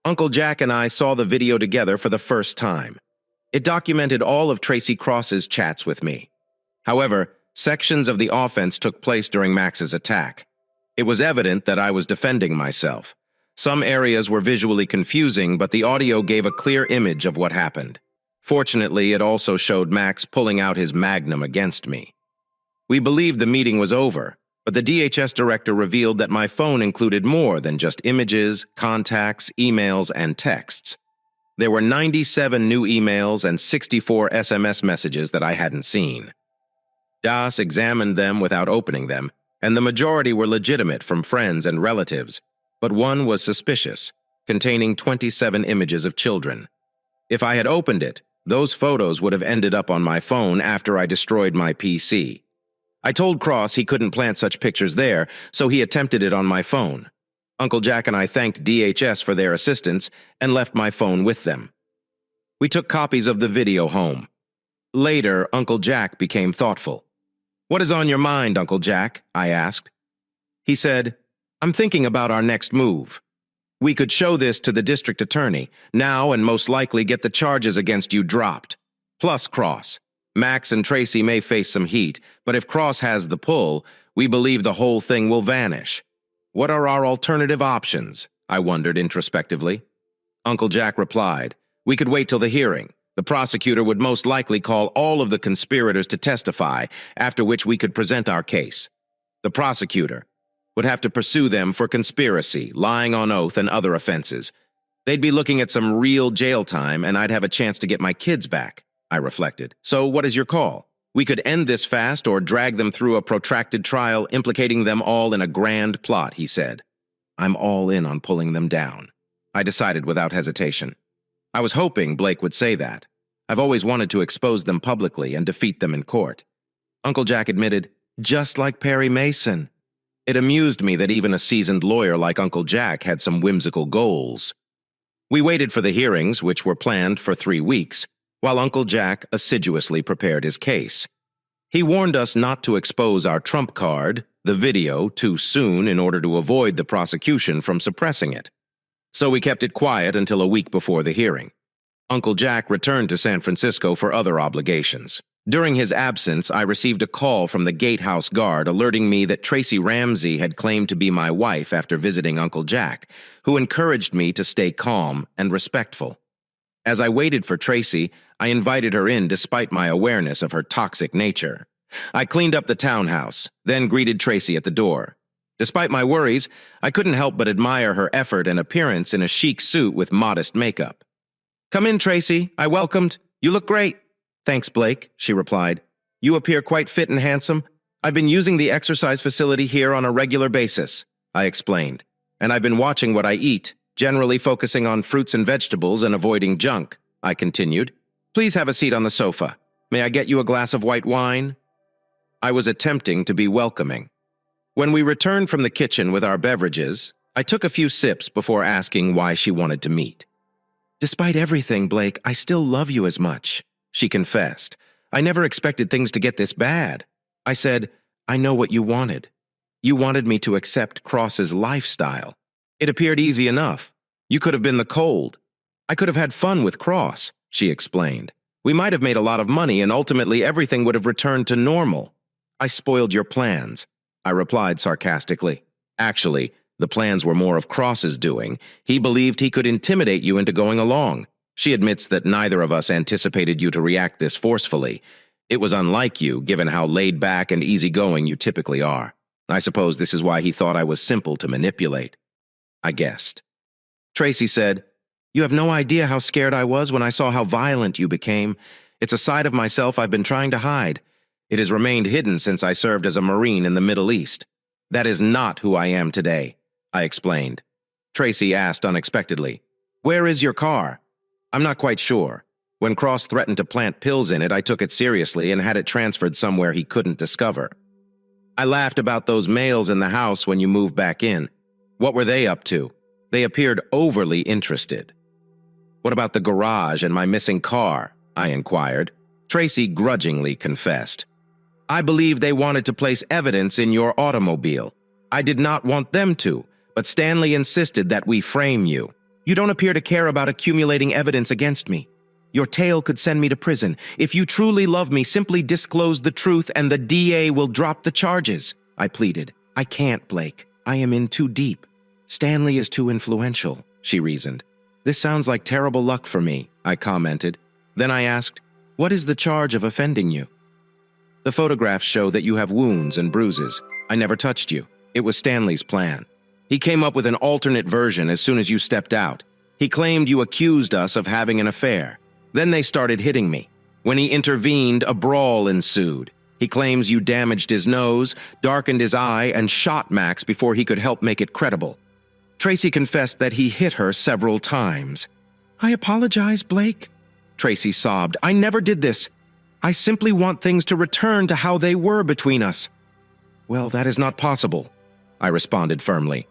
Uncle Jack and I saw the video together for the first time. It documented all of Tracy Cross's chats with me. However, sections of the offense took place during Max's attack. It was evident that I was defending myself. Some areas were visually confusing, but the audio gave a clear image of what happened. Fortunately, it also showed Max pulling out his magnum against me. We believed the meeting was over, But the DHS director revealed that my phone included more than just images, contacts, emails, and texts. There were 97 new emails and 64 SMS messages that I hadn't seen. Das examined them without opening them, and the majority were legitimate from friends and relatives, but one was suspicious, containing 27 images of children. If I had opened it, those photos would have ended up on my phone after I destroyed my PC. I told Cross he couldn't plant such pictures there, so he attempted it on my phone. Uncle Jack and I thanked DHS for their assistance and left my phone with them. We took copies of the video home. Later, Uncle Jack became thoughtful. "What is on your mind, Uncle Jack?" I asked. He said, "I'm thinking about our next move. We could show this to the district attorney now and most likely get the charges against you dropped. Plus Cross. Max and Tracy may face some heat, but if Cross has the pull, we believe the whole thing will vanish. What are our alternative options?" I wondered introspectively. Uncle Jack replied, "We could wait till the hearing. The prosecutor would most likely call all of the conspirators to testify, after which we could present our case. The prosecutor would have to pursue them for conspiracy, lying on oath, and other offenses. They'd be looking at some real jail time, and I'd have a chance to get my kids back," I reflected. "So what is your call? We could end this fast or drag them through a protracted trial implicating them all in a grand plot," he said. "I'm all in on pulling them down," I decided without hesitation. I was hoping Blake would say that. I've always wanted to expose them publicly and defeat them in court. Uncle Jack admitted, "Just like Perry Mason." It amused me that even a seasoned lawyer like Uncle Jack had some whimsical goals. We waited for the hearings, which were planned for 3 weeks, while Uncle Jack assiduously prepared his case. He warned us not to expose our trump card, the video, too soon in order to avoid the prosecution from suppressing it. So we kept it quiet until a week before the hearing. Uncle Jack returned to San Francisco for other obligations. During his absence, I received a call from the gatehouse guard alerting me that Tracy Ramsey had claimed to be my wife after visiting Uncle Jack, who encouraged me to stay calm and respectful. As I waited for Tracy, I invited her in despite my awareness of her toxic nature. I cleaned up the townhouse, then greeted Tracy at the door. Despite my worries, I couldn't help but admire her effort and appearance in a chic suit with modest makeup. "Come in, Tracy," I welcomed. "You look great." "Thanks, Blake," she replied. "You appear quite fit and handsome. I've been using the exercise facility here on a regular basis," I explained. "And I've been watching what I eat, generally focusing on fruits and vegetables and avoiding junk," I continued. "Please have a seat on the sofa. May I get you a glass of white wine?" I was attempting to be welcoming. When we returned from the kitchen with our beverages, I took a few sips before asking why she wanted to meet. "Despite everything, Blake, I still love you as much," she confessed. "I never expected things to get this bad." I said, "I know what you wanted. You wanted me to accept Cross's lifestyle. It appeared easy enough. You could have been the cold. I could have had fun with Cross," she explained. "We might have made a lot of money and ultimately everything would have returned to normal." "I spoiled your plans," I replied sarcastically. "Actually, the plans were more of Cross's doing. He believed he could intimidate you into going along. She admits that neither of us anticipated you to react this forcefully. It was unlike you, given how laid back and easygoing you typically are. I suppose this is why he thought I was simple to manipulate." I guessed. Tracy said, "You have no idea how scared I was when I saw how violent you became. It's a side of myself I've been trying to hide. It has remained hidden since I served as a Marine in the Middle East. That is not who I am today," I explained. Tracy asked unexpectedly, "Where is your car?" "I'm not quite sure. When Cross threatened to plant pills in it, I took it seriously and had it transferred somewhere he couldn't discover." I laughed about those males in the house when you moved back in. What were they up to? They appeared overly interested. "What about the garage and my missing car?" I inquired. Tracy grudgingly confessed. "I believe they wanted to place evidence in your automobile. I did not want them to, but Stanley insisted that we frame you. You don't appear to care about accumulating evidence against me. Your tale could send me to prison. If you truly love me, simply disclose the truth and the DA will drop the charges," I pleaded. "I can't, Blake. I am in too deep. Stanley is too influential," she reasoned. "This sounds like terrible luck for me," I commented. Then I asked, "What is the charge of offending you?" "The photographs show that you have wounds and bruises. I never touched you. It was Stanley's plan. He came up with an alternate version as soon as you stepped out. He claimed you accused us of having an affair. Then they started hitting me. When he intervened, a brawl ensued. He claims you damaged his nose, darkened his eye, and shot Max before he could help make it credible. Tracy confessed that he hit her several times. I apologize, Blake. Tracy sobbed. I never did this. I simply want things to return to how they were between us. Well, that is not possible, I responded firmly.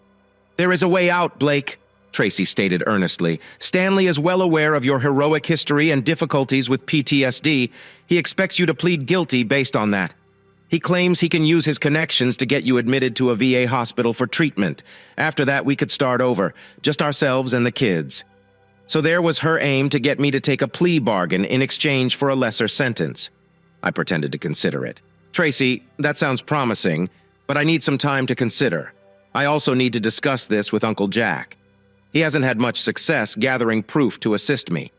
There is a way out, Blake, Tracy stated earnestly. Stanley is well aware of your heroic history and difficulties with PTSD. He expects you to plead guilty based on that. He claims he can use his connections to get you admitted to a VA hospital for treatment. After that, we could start over, just ourselves and the kids. So there was her aim to get me to take a plea bargain in exchange for a lesser sentence. I pretended to consider it. Tracy, that sounds promising, but I need some time to consider. I also need to discuss this with Uncle Jack. He hasn't had much success gathering proof to assist me.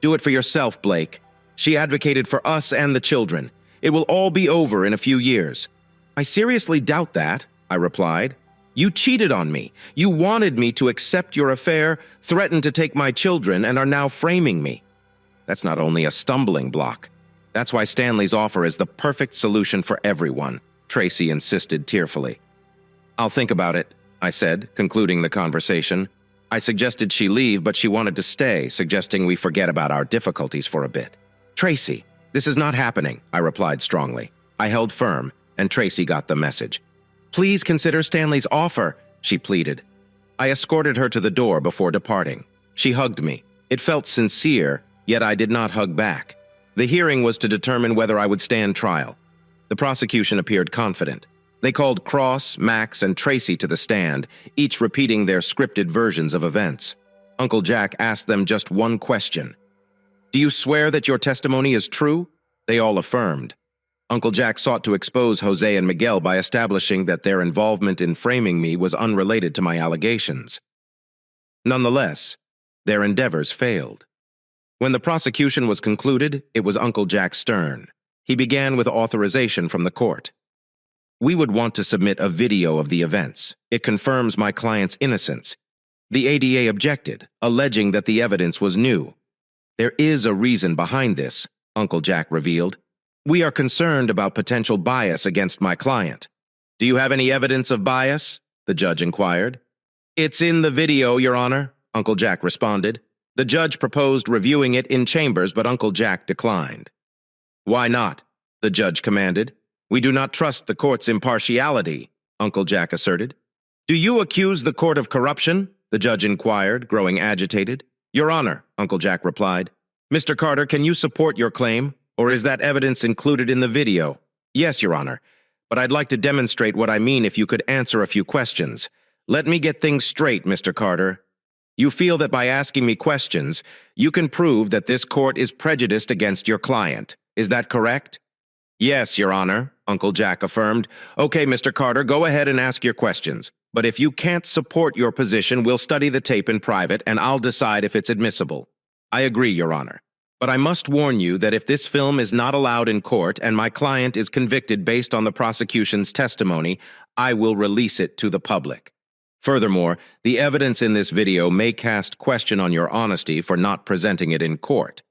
Do it for yourself, Blake. She advocated for us and the children. It will all be over in a few years. I seriously doubt that, I replied. You cheated on me. You wanted me to accept your affair, threatened to take my children, and are now framing me. That's not only a stumbling block. That's why Stanley's offer is the perfect solution for everyone, Tracy insisted tearfully. I'll think about it, I said, concluding the conversation. I suggested she leave, but she wanted to stay, suggesting we forget about our difficulties for a bit. Tracy, this is not happening, I replied strongly. I held firm, and Tracy got the message. Please consider Stanley's offer, she pleaded. I escorted her to the door before departing. She hugged me. It felt sincere, yet I did not hug back. The hearing was to determine whether I would stand trial. The prosecution appeared confident. They called Cross, Max, and Tracy to the stand, each repeating their scripted versions of events. Uncle Jack asked them just one question. Do you swear that your testimony is true? They all affirmed. Uncle Jack sought to expose Jose and Miguel by establishing that their involvement in framing me was unrelated to my allegations. Nonetheless, their endeavors failed. When the prosecution was concluded, it was Uncle Jack's turn. He began with authorization from the court. We would want to submit a video of the events. It confirms my client's innocence. The ADA objected, alleging that the evidence was new. There is a reason behind this, Uncle Jack revealed. We are concerned about potential bias against my client. Do you have any evidence of bias? The judge inquired. It's in the video, Your Honor, Uncle Jack responded. The judge proposed reviewing it in chambers, but Uncle Jack declined. Why not? The judge commanded. We do not trust the court's impartiality, Uncle Jack asserted. Do you accuse the court of corruption? The judge inquired, growing agitated. Your Honor, Uncle Jack replied. Mr. Carter, can you support your claim? Or is that evidence included in the video? Yes, Your Honor, but I'd like to demonstrate what I mean if you could answer a few questions. Let me get things straight, Mr. Carter. You feel that by asking me questions, you can prove that this court is prejudiced against your client. Is that correct? Yes, Your Honor, Uncle Jack affirmed. Okay, Mr. Carter, go ahead and ask your questions. But if you can't support your position, we'll study the tape in private and I'll decide if it's admissible. I agree, Your Honor. But I must warn you that if this film is not allowed in court and my client is convicted based on the prosecution's testimony, I will release it to the public. Furthermore, the evidence in this video may cast question on your honesty for not presenting it in court.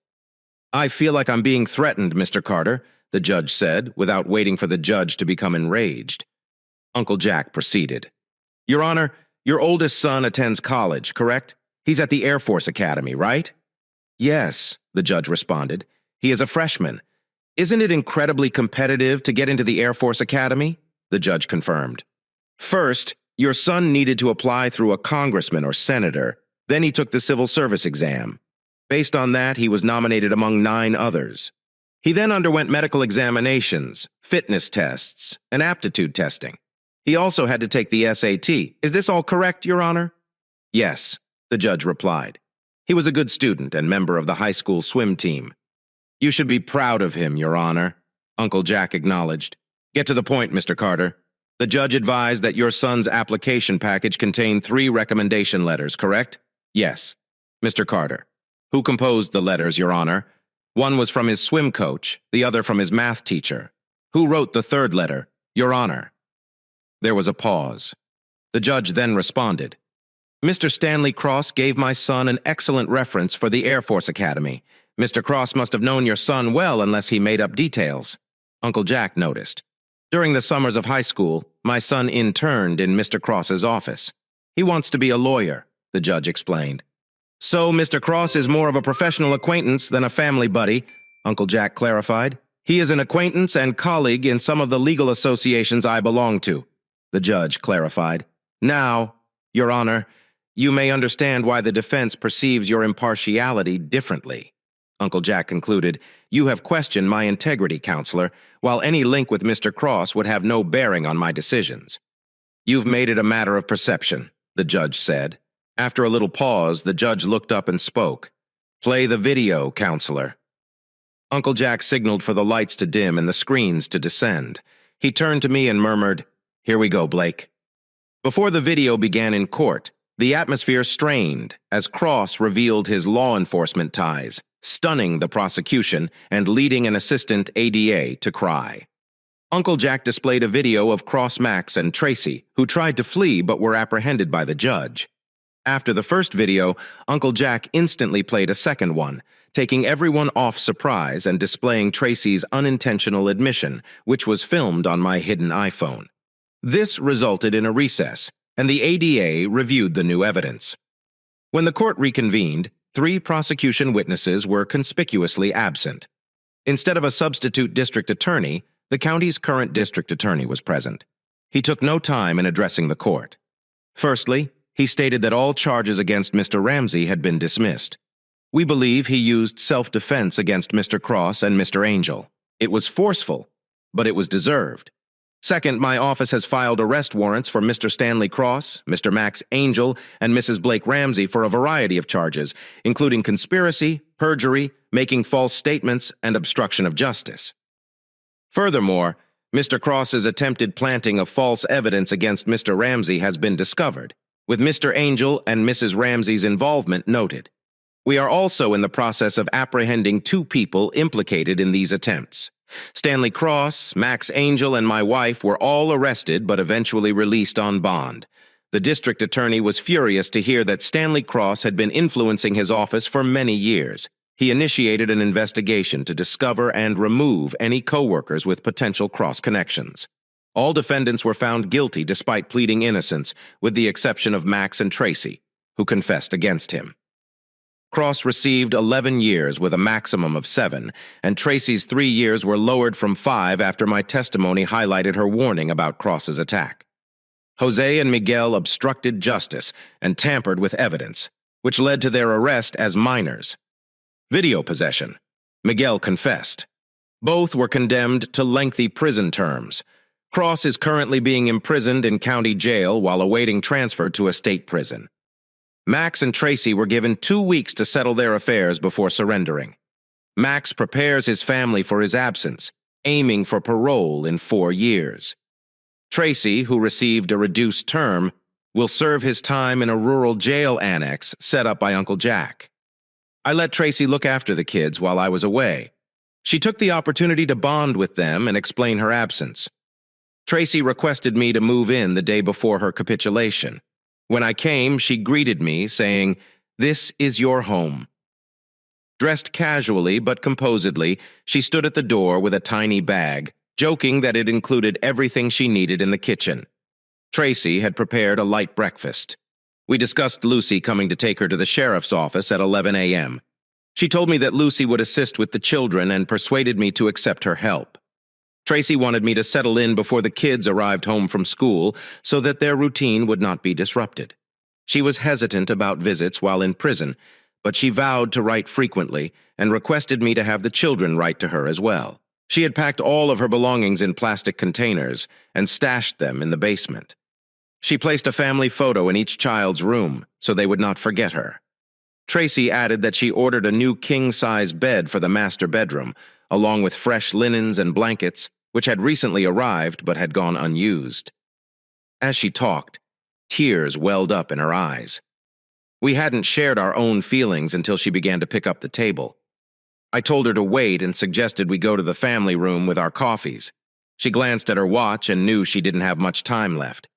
I feel like I'm being threatened, Mr. Carter, the judge said, without waiting for the judge to become enraged. Uncle Jack proceeded. Your Honor, your oldest son attends college, correct? He's at the Air Force Academy, right? Yes, the judge responded. He is a freshman. Isn't it incredibly competitive to get into the Air Force Academy? The judge confirmed. First, your son needed to apply through a congressman or senator. Then he took the civil service exam. Based on that, he was nominated among 9 others. He then underwent medical examinations, fitness tests, and aptitude testing. He also had to take the SAT. Is this all correct, Your Honor? Yes, the judge replied. He was a good student and member of the high school swim team. You should be proud of him, Your Honor, Uncle Jack acknowledged. Get to the point, Mr. Carter. The judge advised that your son's application package contained 3 recommendation letters, correct? Yes. Mr. Carter. Who composed the letters, Your Honor? One was from his swim coach, the other from his math teacher. Who wrote the 3rd letter, Your Honor? There was a pause. The judge then responded. Mr. Stanley Cross gave my son an excellent reference for the Air Force Academy. Mr. Cross must have known your son well unless he made up details. Uncle Jack noticed. During the summers of high school, my son interned in Mr. Cross's office. He wants to be a lawyer, the judge explained. So Mr. Cross is more of a professional acquaintance than a family buddy, Uncle Jack clarified. He is an acquaintance and colleague in some of the legal associations I belong to, the judge clarified. Now, Your Honor, you may understand why the defense perceives your impartiality differently. Uncle Jack concluded, you have questioned my integrity, counselor, while any link with Mr. Cross would have no bearing on my decisions. You've made it a matter of perception, the judge said. After a little pause, the judge looked up and spoke. Play the video, counselor. Uncle Jack signaled for the lights to dim and the screens to descend. He turned to me and murmured, Here we go, Blake. Before the video began in court, the atmosphere strained as Cross revealed his law enforcement ties, stunning the prosecution and leading an assistant ADA to cry. Uncle Jack displayed a video of Cross, Max, and Tracy, who tried to flee but were apprehended by the judge. After the first video, Uncle Jack instantly played a second one, taking everyone off surprise and displaying Tracy's unintentional admission, which was filmed on my hidden iPhone. This resulted in a recess, and the ADA reviewed the new evidence. When the court reconvened, 3 prosecution witnesses were conspicuously absent. Instead of a substitute district attorney, the county's current district attorney was present. He took no time in addressing the court. Firstly, he stated that all charges against Mr. Ramsey had been dismissed. We believe he used self-defense against Mr. Cross and Mr. Angel. It was forceful, but it was deserved. Second, my office has filed arrest warrants for Mr. Stanley Cross, Mr. Max Angel, and Mrs. Blake Ramsey for a variety of charges, including conspiracy, perjury, making false statements, and obstruction of justice. Furthermore, Mr. Cross's attempted planting of false evidence against Mr. Ramsey has been discovered, with Mr. Angel and Mrs. Ramsey's involvement noted. We are also in the process of apprehending 2 people implicated in these attempts. Stanley Cross, Max Angel, and my wife were all arrested but eventually released on bond. The district attorney was furious to hear that Stanley Cross had been influencing his office for many years. He initiated an investigation to discover and remove any co-workers with potential Cross connections. All defendants were found guilty despite pleading innocence, with the exception of Max and Tracy, who confessed against him. Cross received 11 years with a maximum of 7, and Tracy's 3 years were lowered from 5 after my testimony highlighted her warning about Cross's attack. Jose and Miguel obstructed justice and tampered with evidence, which led to their arrest as minors. Video possession. Miguel confessed. Both were condemned to lengthy prison terms. Cross is currently being imprisoned in county jail while awaiting transfer to a state prison. Max and Tracy were given 2 weeks to settle their affairs before surrendering. Max prepares his family for his absence, aiming for parole in 4 years. Tracy, who received a reduced term, will serve his time in a rural jail annex set up by Uncle Jack. I let Tracy look after the kids while I was away. She took the opportunity to bond with them and explain her absence. Tracy requested me to move in the day before her capitulation. When I came, she greeted me, saying, "This is your home." Dressed casually but composedly, she stood at the door with a tiny bag, joking that it included everything she needed in the kitchen. Tracy had prepared a light breakfast. We discussed Lucy coming to take her to the sheriff's office at 11 a.m. She told me that Lucy would assist with the children and persuaded me to accept her help. Tracy wanted me to settle in before the kids arrived home from school so that their routine would not be disrupted. She was hesitant about visits while in prison, but she vowed to write frequently and requested me to have the children write to her as well. She had packed all of her belongings in plastic containers and stashed them in the basement. She placed a family photo in each child's room so they would not forget her. Tracy added that she ordered a new king-size bed for the master bedroom, along with fresh linens and blankets, which had recently arrived but had gone unused. As she talked, tears welled up in her eyes. We hadn't shared our own feelings until she began to pick up the table. I told her to wait and suggested we go to the family room with our coffees. She glanced at her watch and knew she didn't have much time left.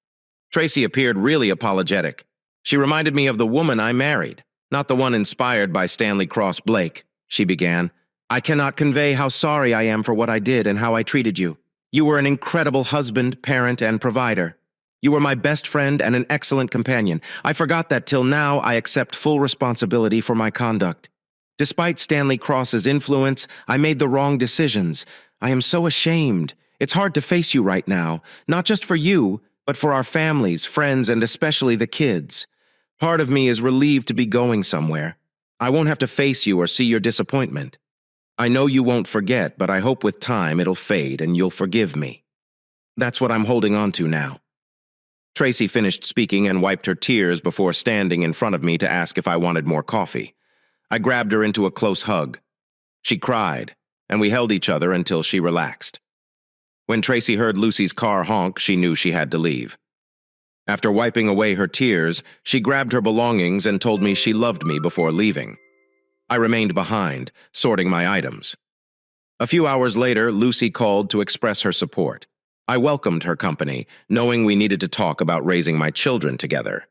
Tracy appeared really apologetic. She reminded me of the woman I married, not the one inspired by Stanley Cross Blake, she began. I cannot convey how sorry I am for what I did and how I treated you. You were an incredible husband, parent, and provider. You were my best friend and an excellent companion. I forgot that till now I accept full responsibility for my conduct. Despite Stanley Cross's influence, I made the wrong decisions. I am so ashamed. It's hard to face you right now, not just for you, but for our families, friends, and especially the kids. Part of me is relieved to be going somewhere. I won't have to face you or see your disappointment. I know you won't forget, but I hope with time it'll fade and you'll forgive me. That's what I'm holding on to now. Tracy finished speaking and wiped her tears before standing in front of me to ask if I wanted more coffee. I grabbed her into a close hug. She cried, and we held each other until she relaxed. When Tracy heard Lucy's car honk, she knew she had to leave. After wiping away her tears, she grabbed her belongings and told me she loved me before leaving. I remained behind, sorting my items. A few hours later, Lucy called to express her support. I welcomed her company, knowing we needed to talk about raising my children together.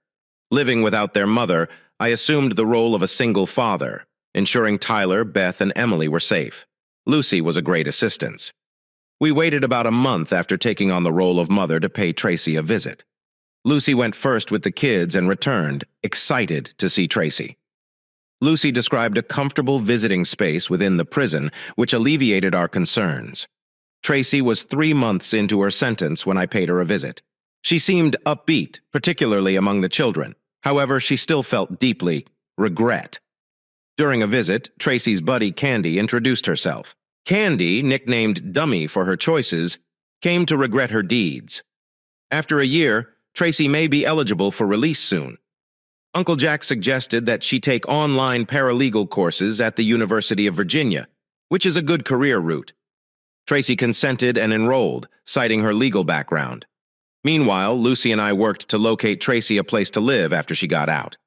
Living without their mother, I assumed the role of a single father, ensuring Tyler, Beth, and Emily were safe. Lucy was a great assistance. We waited about a month after taking on the role of mother to pay Tracy a visit. Lucy went first with the kids and returned, excited to see Tracy. Lucy described a comfortable visiting space within the prison, which alleviated our concerns. Tracy was 3 months into her sentence when I paid her a visit. She seemed upbeat, particularly among the children. However, she still felt deeply regret. During a visit, Tracy's buddy Candy introduced herself. Candy, nicknamed Dummy for her choices, came to regret her deeds. After a year, Tracy may be eligible for release soon. Uncle Jack suggested that she take online paralegal courses at the University of Virginia, which is a good career route. Tracy consented and enrolled, citing her legal background. Meanwhile, Lucy and I worked to locate Tracy a place to live after she got out.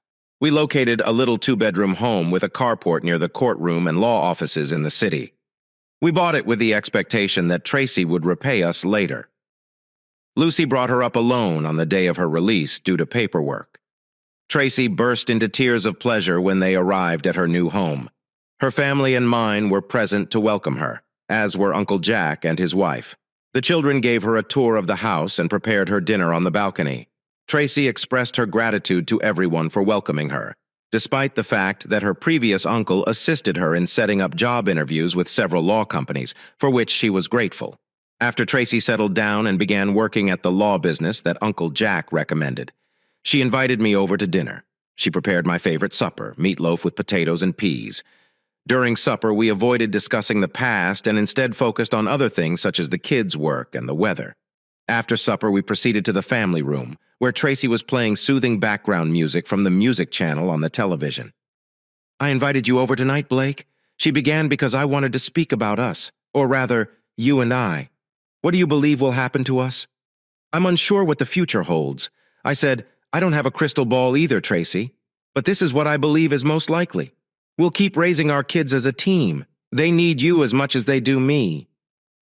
We located a little 2-bedroom home with a carport near the courtroom and law offices in the city. We bought it with the expectation that Tracy would repay us later. Lucy brought her up alone on the day of her release due to paperwork. Tracy burst into tears of pleasure when they arrived at her new home. Her family and mine were present to welcome her, as were Uncle Jack and his wife. The children gave her a tour of the house and prepared her dinner on the balcony. Tracy expressed her gratitude to everyone for welcoming her, despite the fact that her previous uncle assisted her in setting up job interviews with several law companies, for which she was grateful. After Tracy settled down and began working at the law business that Uncle Jack recommended, she invited me over to dinner. She prepared my favorite supper, meatloaf with potatoes and peas. During supper, we avoided discussing the past and instead focused on other things such as the kids' work and the weather. After supper, we proceeded to the family room, where Tracy was playing soothing background music from the music channel on the television. I invited you over tonight, Blake. She began because I wanted to speak about us, or rather, you and I. What do you believe will happen to us? I'm unsure what the future holds. I said, I don't have a crystal ball either, Tracy, but this is what I believe is most likely. We'll keep raising our kids as a team. They need you as much as they do me.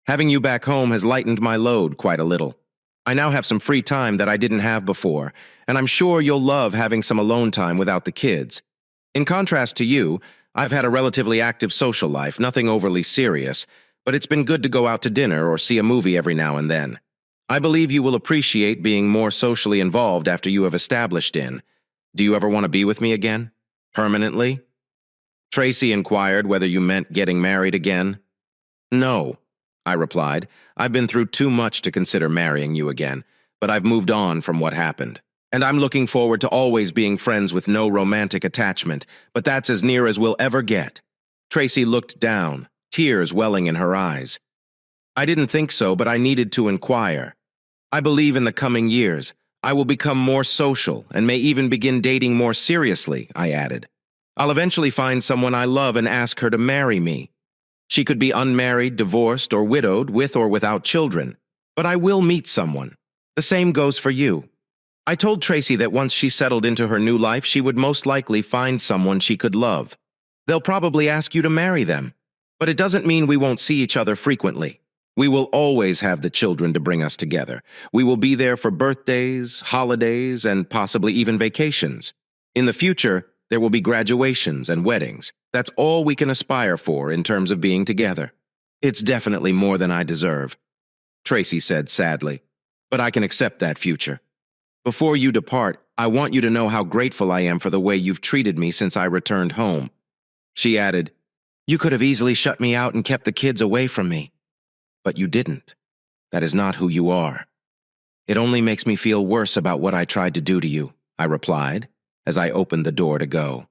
Having you back home has lightened my load quite a little. I now have some free time that I didn't have before, and I'm sure you'll love having some alone time without the kids. In contrast to you, I've had a relatively active social life, nothing overly serious, but it's been good to go out to dinner or see a movie every now and then. I believe you will appreciate being more socially involved after you have established in. Do you ever want to be with me again? Permanently? Tracy inquired whether you meant getting married again. No, I replied. I've been through too much to consider marrying you again, but I've moved on from what happened. And I'm looking forward to always being friends with no romantic attachment, but that's as near as we'll ever get. Tracy looked down, tears welling in her eyes. I didn't think so, but I needed to inquire. I believe in the coming years, I will become more social and may even begin dating more seriously, I added. I'll eventually find someone I love and ask her to marry me. She could be unmarried, divorced, or widowed, with or without children. But I will meet someone. The same goes for you. I told Tracy that once she settled into her new life, she would most likely find someone she could love. They'll probably ask you to marry them. But it doesn't mean we won't see each other frequently. We will always have the children to bring us together. We will be there for birthdays, holidays, and possibly even vacations. In the future, there will be graduations and weddings. That's all we can aspire for in terms of being together. It's definitely more than I deserve, Tracy said sadly, but I can accept that future. Before you depart, I want you to know how grateful I am for the way you've treated me since I returned home. She added, "You could have easily shut me out and kept the kids away from me. But you didn't. That is not who you are." "It only makes me feel worse about what I tried to do to you," I replied, as I opened the door to go.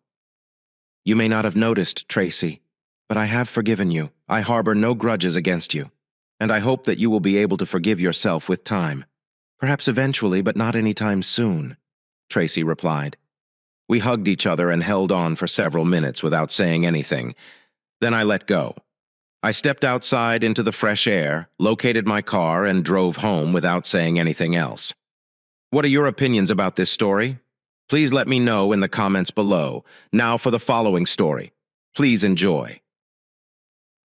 "You may not have noticed, Tracy, but I have forgiven you. I harbor no grudges against you, and I hope that you will be able to forgive yourself with time. Perhaps eventually, but not anytime soon," Tracy replied. We hugged each other and held on for several minutes without saying anything. Then I let go. I stepped outside into the fresh air, located my car, and drove home without saying anything else. What are your opinions about this story? Please let me know in the comments below. Now for the following story. Please enjoy.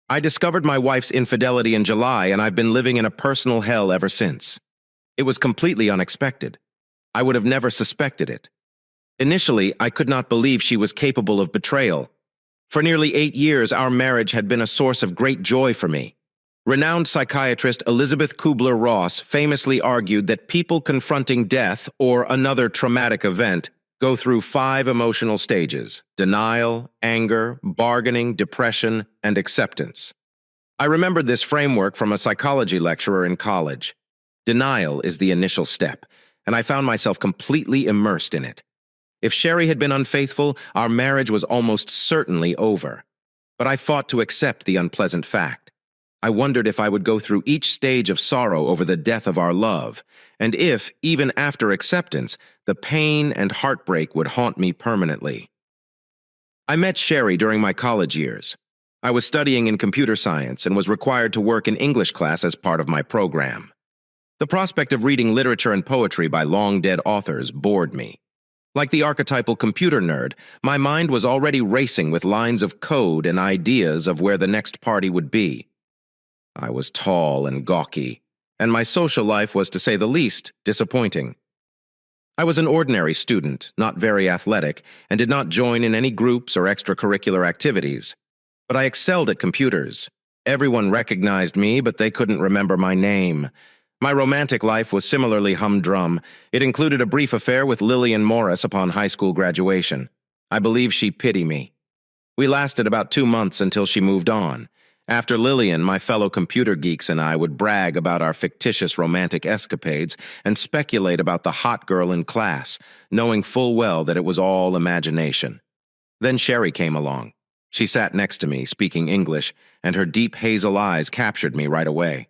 I discovered my wife's infidelity in July, and I've been living in a personal hell ever since. It was completely unexpected. I would have never suspected it. Initially, I could not believe she was capable of betrayal. For nearly 8 years, our marriage had been a source of great joy for me. Renowned psychiatrist Elizabeth Kubler-Ross famously argued that people confronting death or another traumatic event go through 5 emotional stages: denial, anger, bargaining, depression, and acceptance. I remembered this framework from a psychology lecturer in college. Denial is the initial step, and I found myself completely immersed in it. If Sherry had been unfaithful, our marriage was almost certainly over. But I fought to accept the unpleasant fact. I wondered if I would go through each stage of sorrow over the death of our love, and if, even after acceptance, the pain and heartbreak would haunt me permanently. I met Sherry during my college years. I was studying in computer science and was required to work in English class as part of my program. The prospect of reading literature and poetry by long-dead authors bored me. Like the archetypal computer nerd, my mind was already racing with lines of code and ideas of where the next party would be. I was tall and gawky, and my social life was, to say the least, disappointing. I was an ordinary student, not very athletic, and did not join in any groups or extracurricular activities. But I excelled at computers. Everyone recognized me, but they couldn't remember my name. My romantic life was similarly humdrum. It included a brief affair with Lillian Morris upon high school graduation. I believe she pitied me. We lasted about 2 months until she moved on. After Lillian, my fellow computer geeks and I would brag about our fictitious romantic escapades and speculate about the hot girl in class, knowing full well that it was all imagination. Then Sherry came along. She sat next to me, speaking English, and her deep hazel eyes captured me right away.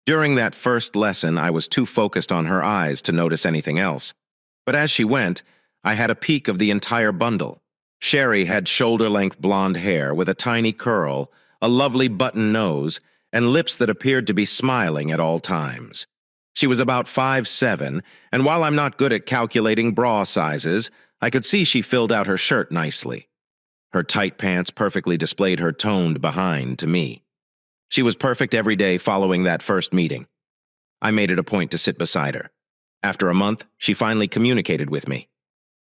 During that first lesson, I was too focused on her eyes to notice anything else. But as she went, I had a peek of the entire bundle. Sherry had shoulder-length blonde hair with a tiny curl, a lovely button nose, and lips that appeared to be smiling at all times. She was about 5'7", and while I'm not good at calculating bra sizes, I could see she filled out her shirt nicely. Her tight pants perfectly displayed her toned behind to me. She was perfect every day following that first meeting. I made it a point to sit beside her. After a month, she finally communicated with me.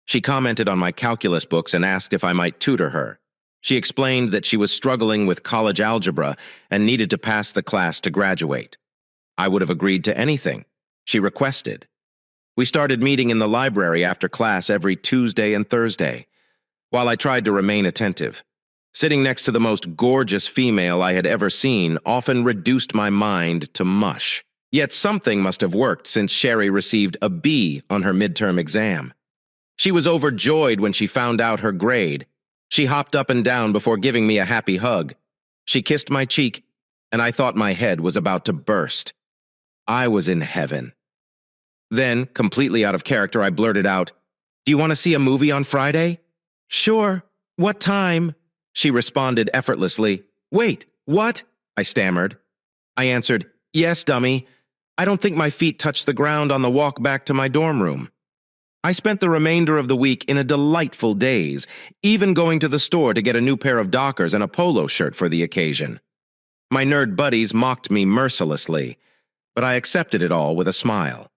She commented on my calculus books and asked if I might tutor her. She explained that she was struggling with college algebra and needed to pass the class to graduate. I would have agreed to anything she requested. We started meeting in the library after class every Tuesday and Thursday. While I tried to remain attentive, sitting next to the most gorgeous female I had ever seen often reduced my mind to mush. Yet something must have worked since Sherry received a B on her midterm exam. She was overjoyed when she found out her grade. She hopped up and down before giving me a happy hug. She kissed my cheek, and I thought my head was about to burst. I was in heaven. Then, completely out of character, I blurted out, "Do you want to see a movie on Friday?" "Sure. What time?" She responded effortlessly. "Wait, what?" I stammered. I answered, "Yes, dummy. I don't think my feet touched the ground on the walk back to my dorm room." I spent the remainder of the week in a delightful daze, even going to the store to get a new pair of Dockers and a polo shirt for the occasion. My nerd buddies mocked me mercilessly, but I accepted it all with a smile.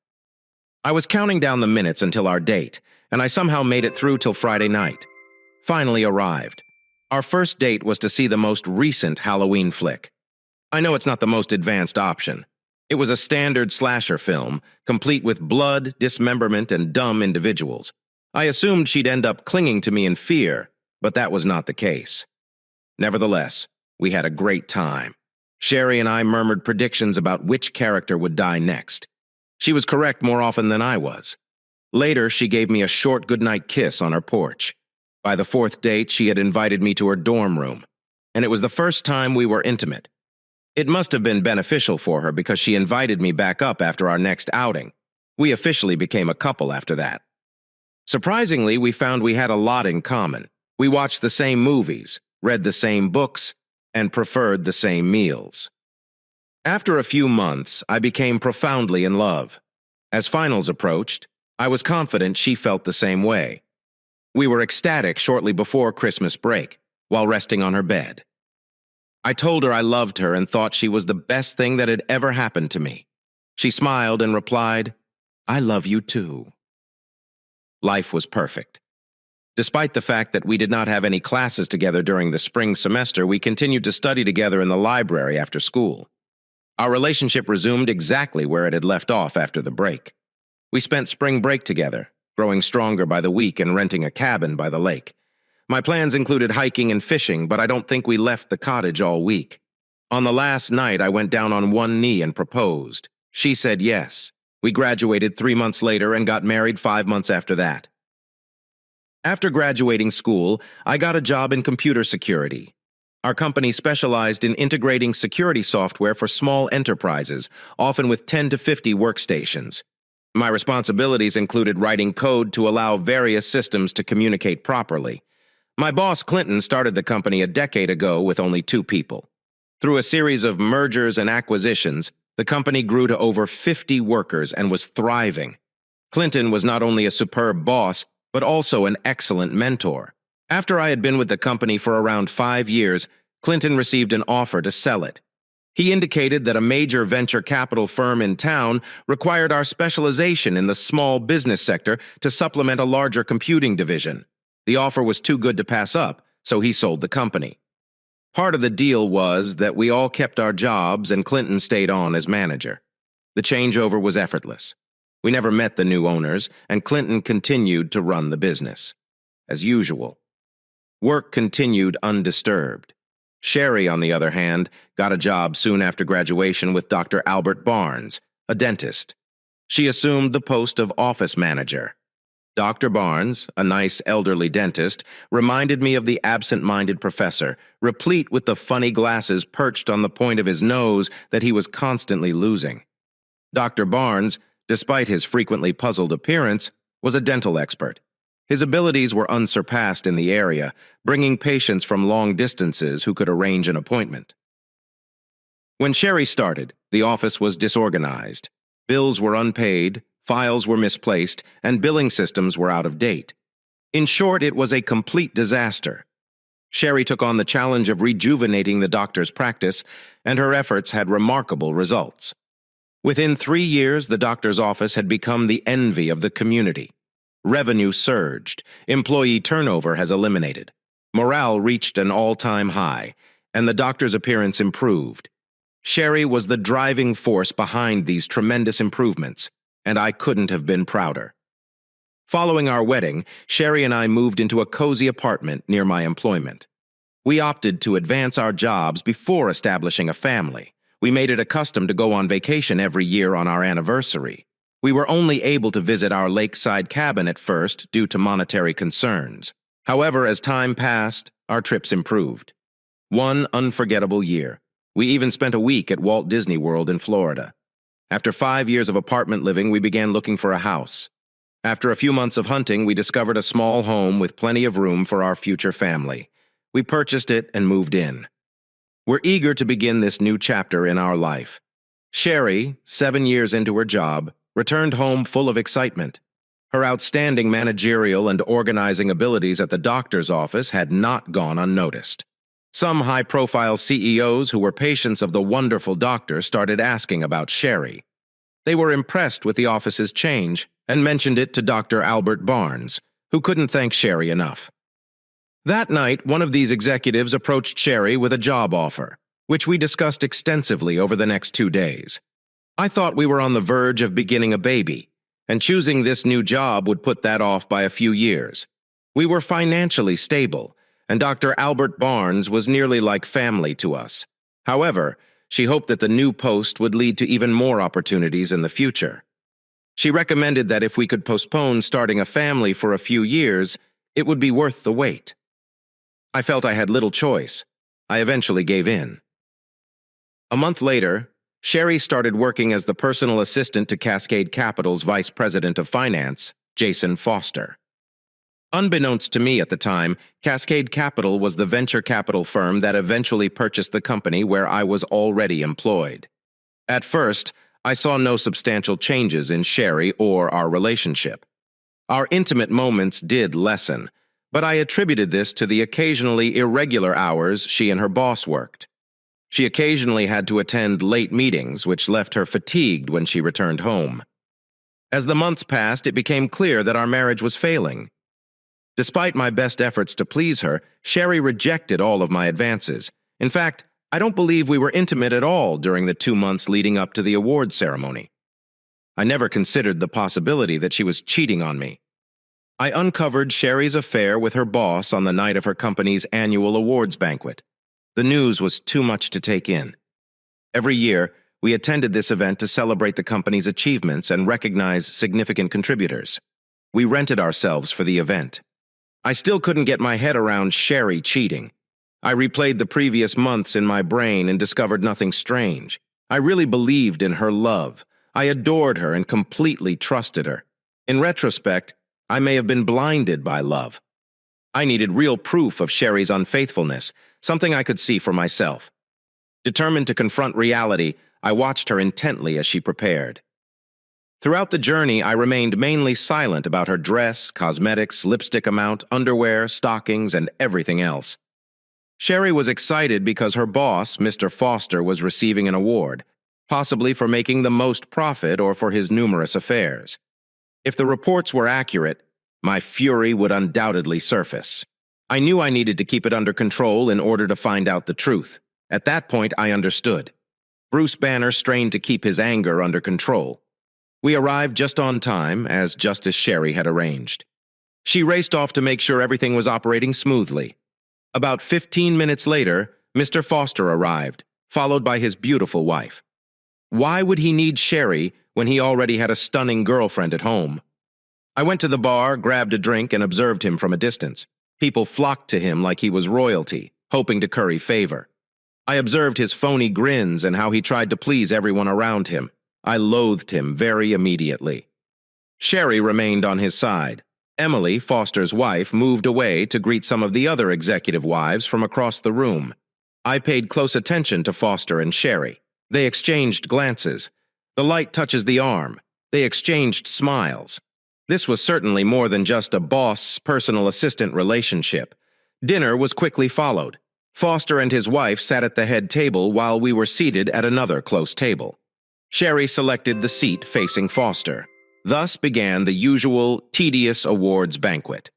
I was counting down the minutes until our date, and I somehow made it through till Friday night. Finally arrived. Our first date was to see the most recent Halloween flick. I know it's not the most advanced option. It was a standard slasher film, complete with blood, dismemberment, and dumb individuals. I assumed she'd end up clinging to me in fear, but that was not the case. Nevertheless, we had a great time. Sherry and I murmured predictions about which character would die next. She was correct more often than I was. Later, she gave me a short goodnight kiss on her porch. By the fourth date, she had invited me to her dorm room, and it was the first time we were intimate. It must have been beneficial for her because she invited me back up after our next outing. We officially became a couple after that. Surprisingly, we found we had a lot in common. We watched the same movies, read the same books, and preferred the same meals. After a few months, I became profoundly in love. As finals approached, I was confident she felt the same way. We were ecstatic shortly before Christmas break, while resting on her bed. I told her I loved her and thought she was the best thing that had ever happened to me. She smiled and replied, "I love you too." Life was perfect. Despite the fact that we did not have any classes together during the spring semester, we continued to study together in the library after school. Our relationship resumed exactly where it had left off after the break. We spent spring break together, growing stronger by the week and renting a cabin by the lake. My plans included hiking and fishing, but I don't think we left the cottage all week. On the last night, I went down on one knee and proposed. She said yes. We graduated 3 months later and got married 5 months after that. After graduating school, I got a job in computer security. Our company specialized in integrating security software for small enterprises, often with 10 to 50 workstations. My responsibilities included writing code to allow various systems to communicate properly. My boss, Clinton, started the company a decade ago with only 2 people. Through a series of mergers and acquisitions, the company grew to over 50 workers and was thriving. Clinton was not only a superb boss, but also an excellent mentor. After I had been with the company for around 5 years, Clinton received an offer to sell it. He indicated that a major venture capital firm in town required our specialization in the small business sector to supplement a larger computing division. The offer was too good to pass up, so he sold the company. Part of the deal was that we all kept our jobs and Clinton stayed on as manager. The changeover was effortless. We never met the new owners, and Clinton continued to run the business. As usual. Work continued undisturbed. Sherry, on the other hand, got a job soon after graduation with Dr. Albert Barnes, a dentist. She assumed the post of office manager. Dr. Barnes, a nice elderly dentist, reminded me of the absent-minded professor, replete with the funny glasses perched on the point of his nose that he was constantly losing. Dr. Barnes, despite his frequently puzzled appearance, was a dental expert. His abilities were unsurpassed in the area, bringing patients from long distances who could arrange an appointment. When Sherry started, the office was disorganized. Bills were unpaid, files were misplaced, and billing systems were out of date. In short, it was a complete disaster. Sherry took on the challenge of rejuvenating the doctor's practice, and her efforts had remarkable results. Within 3 years, the doctor's office had become the envy of the community. Revenue surged, employee turnover has eliminated. Morale reached an all-time high, and the doctor's appearance improved. Sherry was the driving force behind these tremendous improvements, and I couldn't have been prouder. Following our wedding, Sherry and I moved into a cozy apartment near my employment. We opted to advance our jobs before establishing a family. We made it a custom to go on vacation every year on our anniversary. We were only able to visit our lakeside cabin at first due to monetary concerns. However, as time passed, our trips improved. One unforgettable year. We even spent a week at Walt Disney World in Florida. After 5 years of apartment living, we began looking for a house. After a few months of hunting, we discovered a small home with plenty of room for our future family. We purchased it and moved in. We're eager to begin this new chapter in our life. Sherry, 7 years into her job, returned home full of excitement. Her outstanding managerial and organizing abilities at the doctor's office had not gone unnoticed. Some high-profile CEOs who were patients of the wonderful doctor started asking about Sherry. They were impressed with the office's change and mentioned it to Dr. Albert Barnes, who couldn't thank Sherry enough. That night, one of these executives approached Sherry with a job offer, which we discussed extensively over the next 2 days. I thought we were on the verge of beginning a baby, and choosing this new job would put that off by a few years. We were financially stable, and Dr. Albert Barnes was nearly like family to us. However, she hoped that the new post would lead to even more opportunities in the future. She recommended that if we could postpone starting a family for a few years, it would be worth the wait. I felt I had little choice. I eventually gave in. A month later, Sherry started working as the personal assistant to Cascade Capital's Vice President of Finance, Jason Foster. Unbeknownst to me at the time, Cascade Capital was the venture capital firm that eventually purchased the company where I was already employed. At first, I saw no substantial changes in Sherry or our relationship. Our intimate moments did lessen, but I attributed this to the occasionally irregular hours she and her boss worked. She occasionally had to attend late meetings, which left her fatigued when she returned home. As the months passed, it became clear that our marriage was failing. Despite my best efforts to please her, Sherry rejected all of my advances. In fact, I don't believe we were intimate at all during the 2 months leading up to the awards ceremony. I never considered the possibility that she was cheating on me. I uncovered Sherry's affair with her boss on the night of her company's annual awards banquet. The news was too much to take in. Every year, we attended this event to celebrate the company's achievements and recognize significant contributors. We rented ourselves for the event. I still couldn't get my head around Sherry cheating. I replayed the previous months in my brain and discovered nothing strange. I really believed in her love. I adored her and completely trusted her. In retrospect, I may have been blinded by love. I needed real proof of Sherry's unfaithfulness, something I could see for myself. Determined to confront reality, I watched her intently as she prepared. Throughout the journey, I remained mainly silent about her dress, cosmetics, lipstick amount, underwear, stockings, and everything else. Sherry was excited because her boss, Mr. Foster, was receiving an award, possibly for making the most profit or for his numerous affairs. If the reports were accurate, my fury would undoubtedly surface. I knew I needed to keep it under control in order to find out the truth. At that point, I understood. Bruce Banner strained to keep his anger under control. We arrived just on time, as Justice Sherry had arranged. She raced off to make sure everything was operating smoothly. About 15 minutes later, Mr. Foster arrived, followed by his beautiful wife. Why would he need Sherry when he already had a stunning girlfriend at home? I went to the bar, grabbed a drink, and observed him from a distance. People flocked to him like he was royalty, hoping to curry favor. I observed his phony grins and how he tried to please everyone around him. I loathed him very immediately. Sherry remained on his side. Emily, Foster's wife, moved away to greet some of the other executive wives from across the room. I paid close attention to Foster and Sherry. They exchanged glances. The light touches the arm. They exchanged smiles. This was certainly more than just a boss-personal assistant relationship. Dinner was quickly followed. Foster and his wife sat at the head table while we were seated at another close table. Sherry selected the seat facing Foster. Thus began the usual, tedious awards banquet.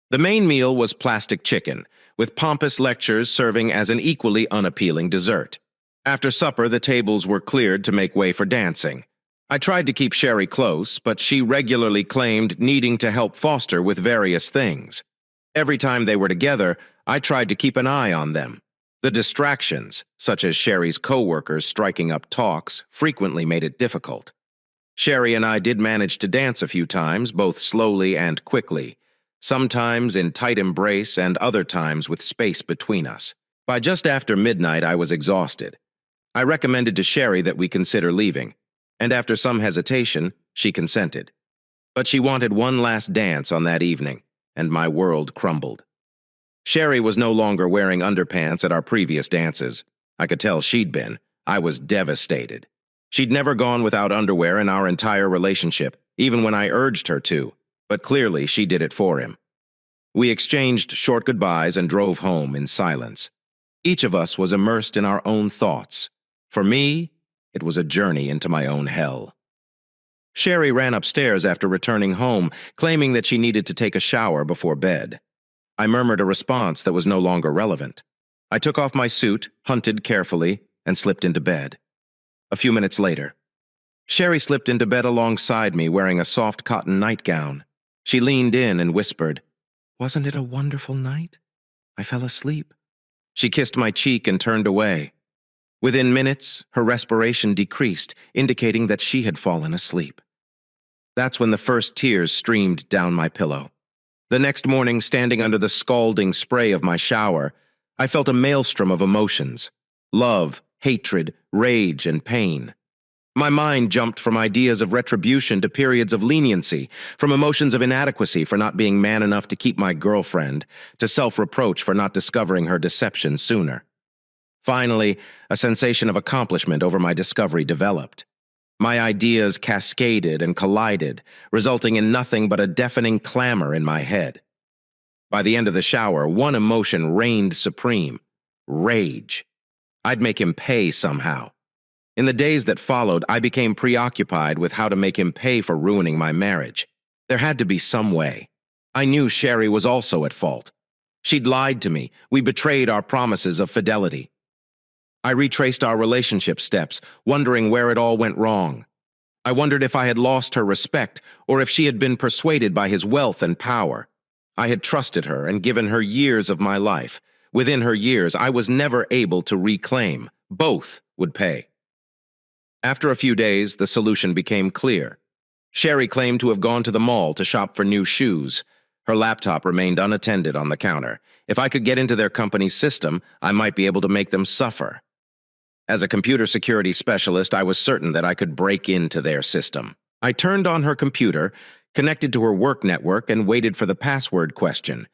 The main meal was plastic chicken, with pompous lectures serving as an equally unappealing dessert. After supper, the tables were cleared to make way for dancing. I tried to keep Sherry close, but she regularly claimed needing to help Foster with various things. Every time they were together, I tried to keep an eye on them. The distractions, such as Sherry's co-workers striking up talks, frequently made it difficult. Sherry and I did manage to dance a few times, both slowly and quickly, sometimes in tight embrace and other times with space between us. By just after midnight, I was exhausted. I recommended to Sherry that we consider leaving, and after some hesitation, she consented. But she wanted one last dance on that evening, and my world crumbled. Sherry was no longer wearing underpants at our previous dances. I could tell she'd been. I was devastated. She'd never gone without underwear in our entire relationship, even when I urged her to, but clearly she did it for him. We exchanged short goodbyes and drove home in silence. Each of us was immersed in our own thoughts. For me, it was a journey into my own hell. Sherry ran upstairs after returning home, claiming that she needed to take a shower before bed. I murmured a response that was no longer relevant. I took off my suit, hunted carefully, and slipped into bed. A few minutes later, Sherry slipped into bed alongside me wearing a soft cotton nightgown. She leaned in and whispered, "Wasn't it a wonderful night? I fell asleep." She kissed my cheek and turned away. Within minutes, her respiration decreased, indicating that she had fallen asleep. That's when the first tears streamed down my pillow. The next morning, standing under the scalding spray of my shower, I felt a maelstrom of emotions: love, hatred, rage, and pain. My mind jumped from ideas of retribution to periods of leniency, from emotions of inadequacy for not being man enough to keep my girlfriend, to self-reproach for not discovering her deception sooner. Finally, a sensation of accomplishment over my discovery developed. My ideas cascaded and collided, resulting in nothing but a deafening clamor in my head. By the end of the shower, one emotion reigned supreme: rage. I'd make him pay somehow. In the days that followed, I became preoccupied with how to make him pay for ruining my marriage. There had to be some way. I knew Sherry was also at fault. She'd lied to me. We betrayed our promises of fidelity. I retraced our relationship steps, wondering where it all went wrong. I wondered if I had lost her respect, or if she had been persuaded by his wealth and power. I had trusted her and given her years of my life. Within her years, I was never able to reclaim. Both would pay. After a few days, the solution became clear. Sherry claimed to have gone to the mall to shop for new shoes. Her laptop remained unattended on the counter. If I could get into their company's system, I might be able to make them suffer. As a computer security specialist, I was certain that I could break into their system. I turned on her computer, connected to her work network, and waited for the password question.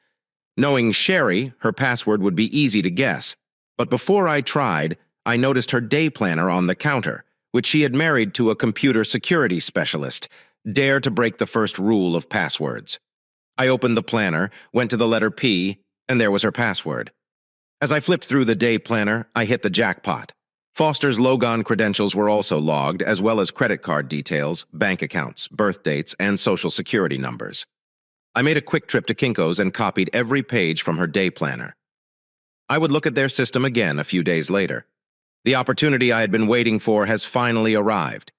Knowing Sherry, her password would be easy to guess. But before I tried, I noticed her day planner on the counter, which she had married to a computer security specialist. Dare to break the first rule of passwords. I opened the planner, went to the letter P, and there was her password. As I flipped through the day planner, I hit the jackpot. Foster's Logon credentials were also logged, as well as credit card details, bank accounts, birth dates, and social security numbers. I made a quick trip to Kinko's and copied every page from her day planner. I would look at their system again a few days later. The opportunity I had been waiting for has finally arrived.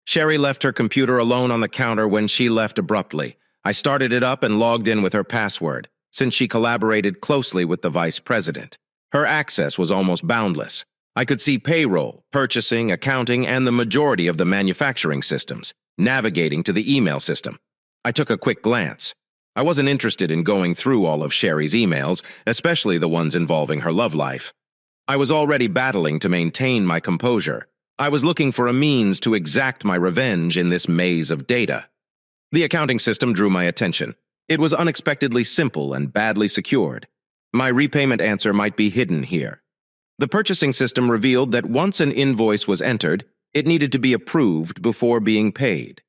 Sherry left her computer alone on the counter when she left abruptly. I started it up and logged in with her password, since she collaborated closely with the vice president. Her access was almost boundless. I could see payroll, purchasing, accounting, and the majority of the manufacturing systems, navigating to the email system. I took a quick glance. I wasn't interested in going through all of Sherry's emails, especially the ones involving her love life. I was already battling to maintain my composure. I was looking for a means to exact my revenge in this maze of data. The accounting system drew my attention. It was unexpectedly simple and badly secured. My repayment answer might be hidden here. The purchasing system revealed that once an invoice was entered, it needed to be approved before being paid.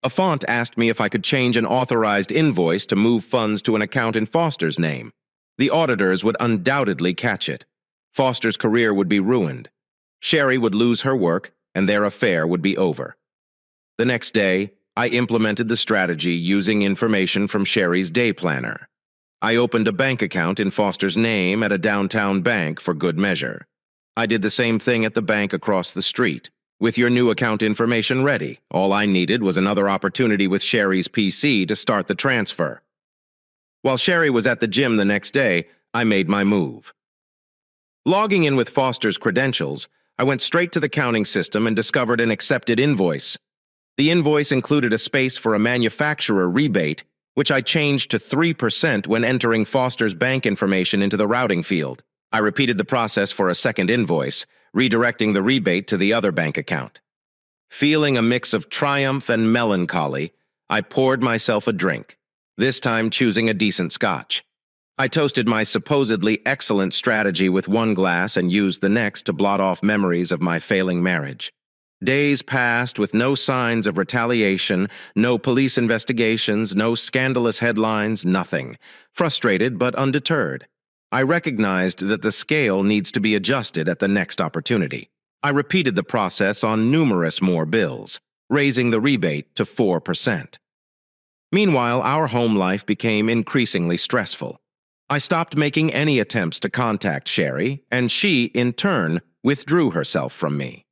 A font asked me if I could change an authorized invoice to move funds to an account in Foster's name. The auditors would undoubtedly catch it. Foster's career would be ruined. Sherry would lose her work, and their affair would be over. The next day, I implemented the strategy using information from Sherry's day planner. I opened a bank account in Foster's name at a downtown bank for good measure. I did the same thing at the bank across the street. With your new account information ready, all I needed was another opportunity with Sherry's PC to start the transfer. While Sherry was at the gym the next day, I made my move. Logging in with Foster's credentials, I went straight to the counting system and discovered an accepted invoice. The invoice included a space for a manufacturer rebate, which I changed to 3% when entering Foster's bank information into the routing field. I repeated the process for a second invoice, redirecting the rebate to the other bank account. Feeling a mix of triumph and melancholy, I poured myself a drink, this time choosing a decent scotch. I toasted my supposedly excellent strategy with one glass and used the next to blot off memories of my failing marriage. Days passed with no signs of retaliation, no police investigations, no scandalous headlines, nothing. Frustrated but undeterred, I recognized that the scale needs to be adjusted at the next opportunity. I repeated the process on numerous more bills, raising the rebate to 4%. Meanwhile, our home life became increasingly stressful. I stopped making any attempts to contact Sherry, and she, in turn, withdrew herself from me.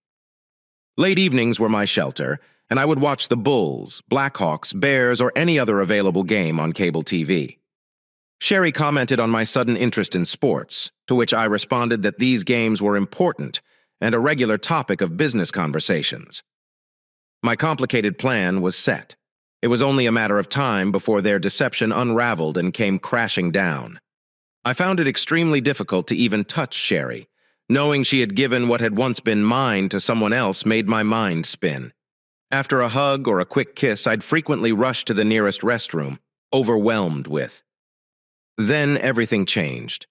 Late evenings were my shelter, and I would watch the Bulls, Blackhawks, Bears, or any other available game on cable TV. Sherry commented on my sudden interest in sports, to which I responded that these games were important and a regular topic of business conversations. My complicated plan was set. It was only a matter of time before their deception unraveled and came crashing down. I found it extremely difficult to even touch Sherry. Knowing she had given what had once been mine to someone else made my mind spin. After a hug or a quick kiss, I'd frequently rush to the nearest restroom, overwhelmed with. Then everything changed.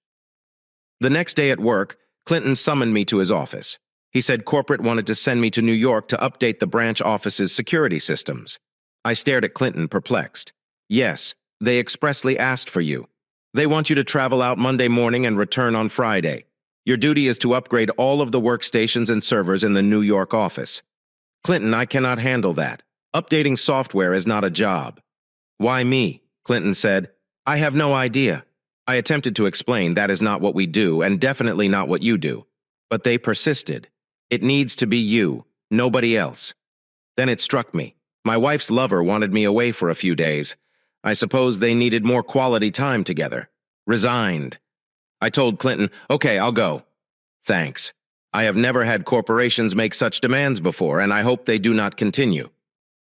The next day at work, Clinton summoned me to his office. He said corporate wanted to send me to New York to update the branch office's security systems. I stared at Clinton, perplexed. Yes, they expressly asked for you. They want you to travel out Monday morning and return on Friday. Your duty is to upgrade all of the workstations and servers in the New York office. Clinton, I cannot handle that. Updating software is not a job. Why me? Clinton said. I have no idea. I attempted to explain that is not what we do and definitely not what you do. But they persisted. It needs to be you, nobody else. Then it struck me. My wife's lover wanted me away for a few days. I suppose they needed more quality time together. Resigned. I told Clinton, okay, I'll go. Thanks. I have never had corporations make such demands before, and I hope they do not continue.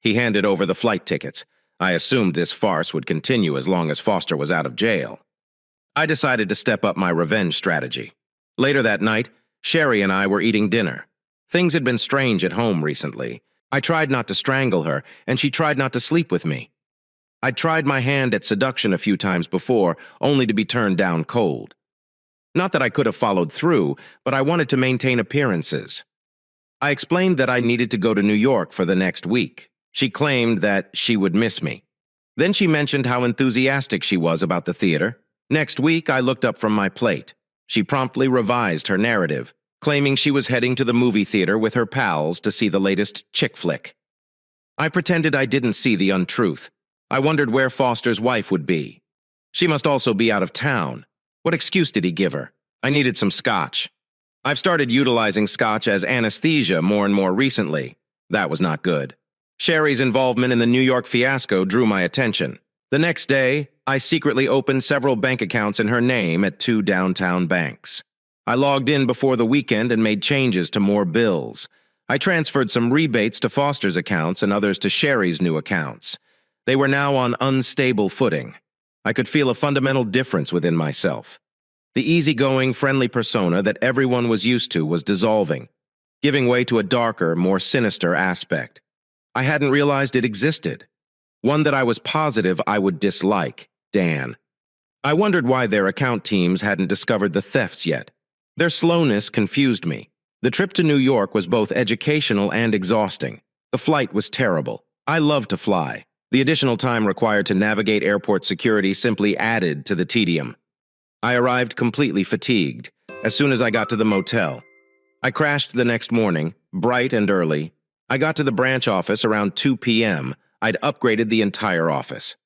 He handed over the flight tickets. I assumed this farce would continue as long as Foster was out of jail. I decided to step up my revenge strategy. Later that night, Sherry and I were eating dinner. Things had been strange at home recently. I tried not to strangle her, and she tried not to sleep with me. I'd tried my hand at seduction a few times before, only to be turned down cold. Not that I could have followed through, but I wanted to maintain appearances. I explained that I needed to go to New York for the next week. She claimed that she would miss me. Then she mentioned how enthusiastic she was about the theater. Next week, I looked up from my plate. She promptly revised her narrative, claiming she was heading to the movie theater with her pals to see the latest chick flick. I pretended I didn't see the untruth. I wondered where Foster's wife would be. She must also be out of town. What excuse did he give her? I needed some scotch. I've started utilizing scotch as anesthesia more and more recently. That was not good. Sherry's involvement in the New York fiasco drew my attention. The next day, I secretly opened several bank accounts in her name at 2 downtown banks. I logged in before the weekend and made changes to more bills. I transferred some rebates to Foster's accounts and others to Sherry's new accounts. They were now on unstable footing. I could feel a fundamental difference within myself. The easygoing, friendly persona that everyone was used to was dissolving, giving way to a darker, more sinister aspect. I hadn't realized it existed. One that I was positive I would dislike, Dan. I wondered why their account teams hadn't discovered the thefts yet. Their slowness confused me. The trip to New York was both educational and exhausting. The flight was terrible. I love to fly. The additional time required to navigate airport security simply added to the tedium. I arrived completely fatigued as soon as I got to the motel. I crashed the next morning, bright and early. I got to the branch office around 2 p.m. I'd upgraded the entire office.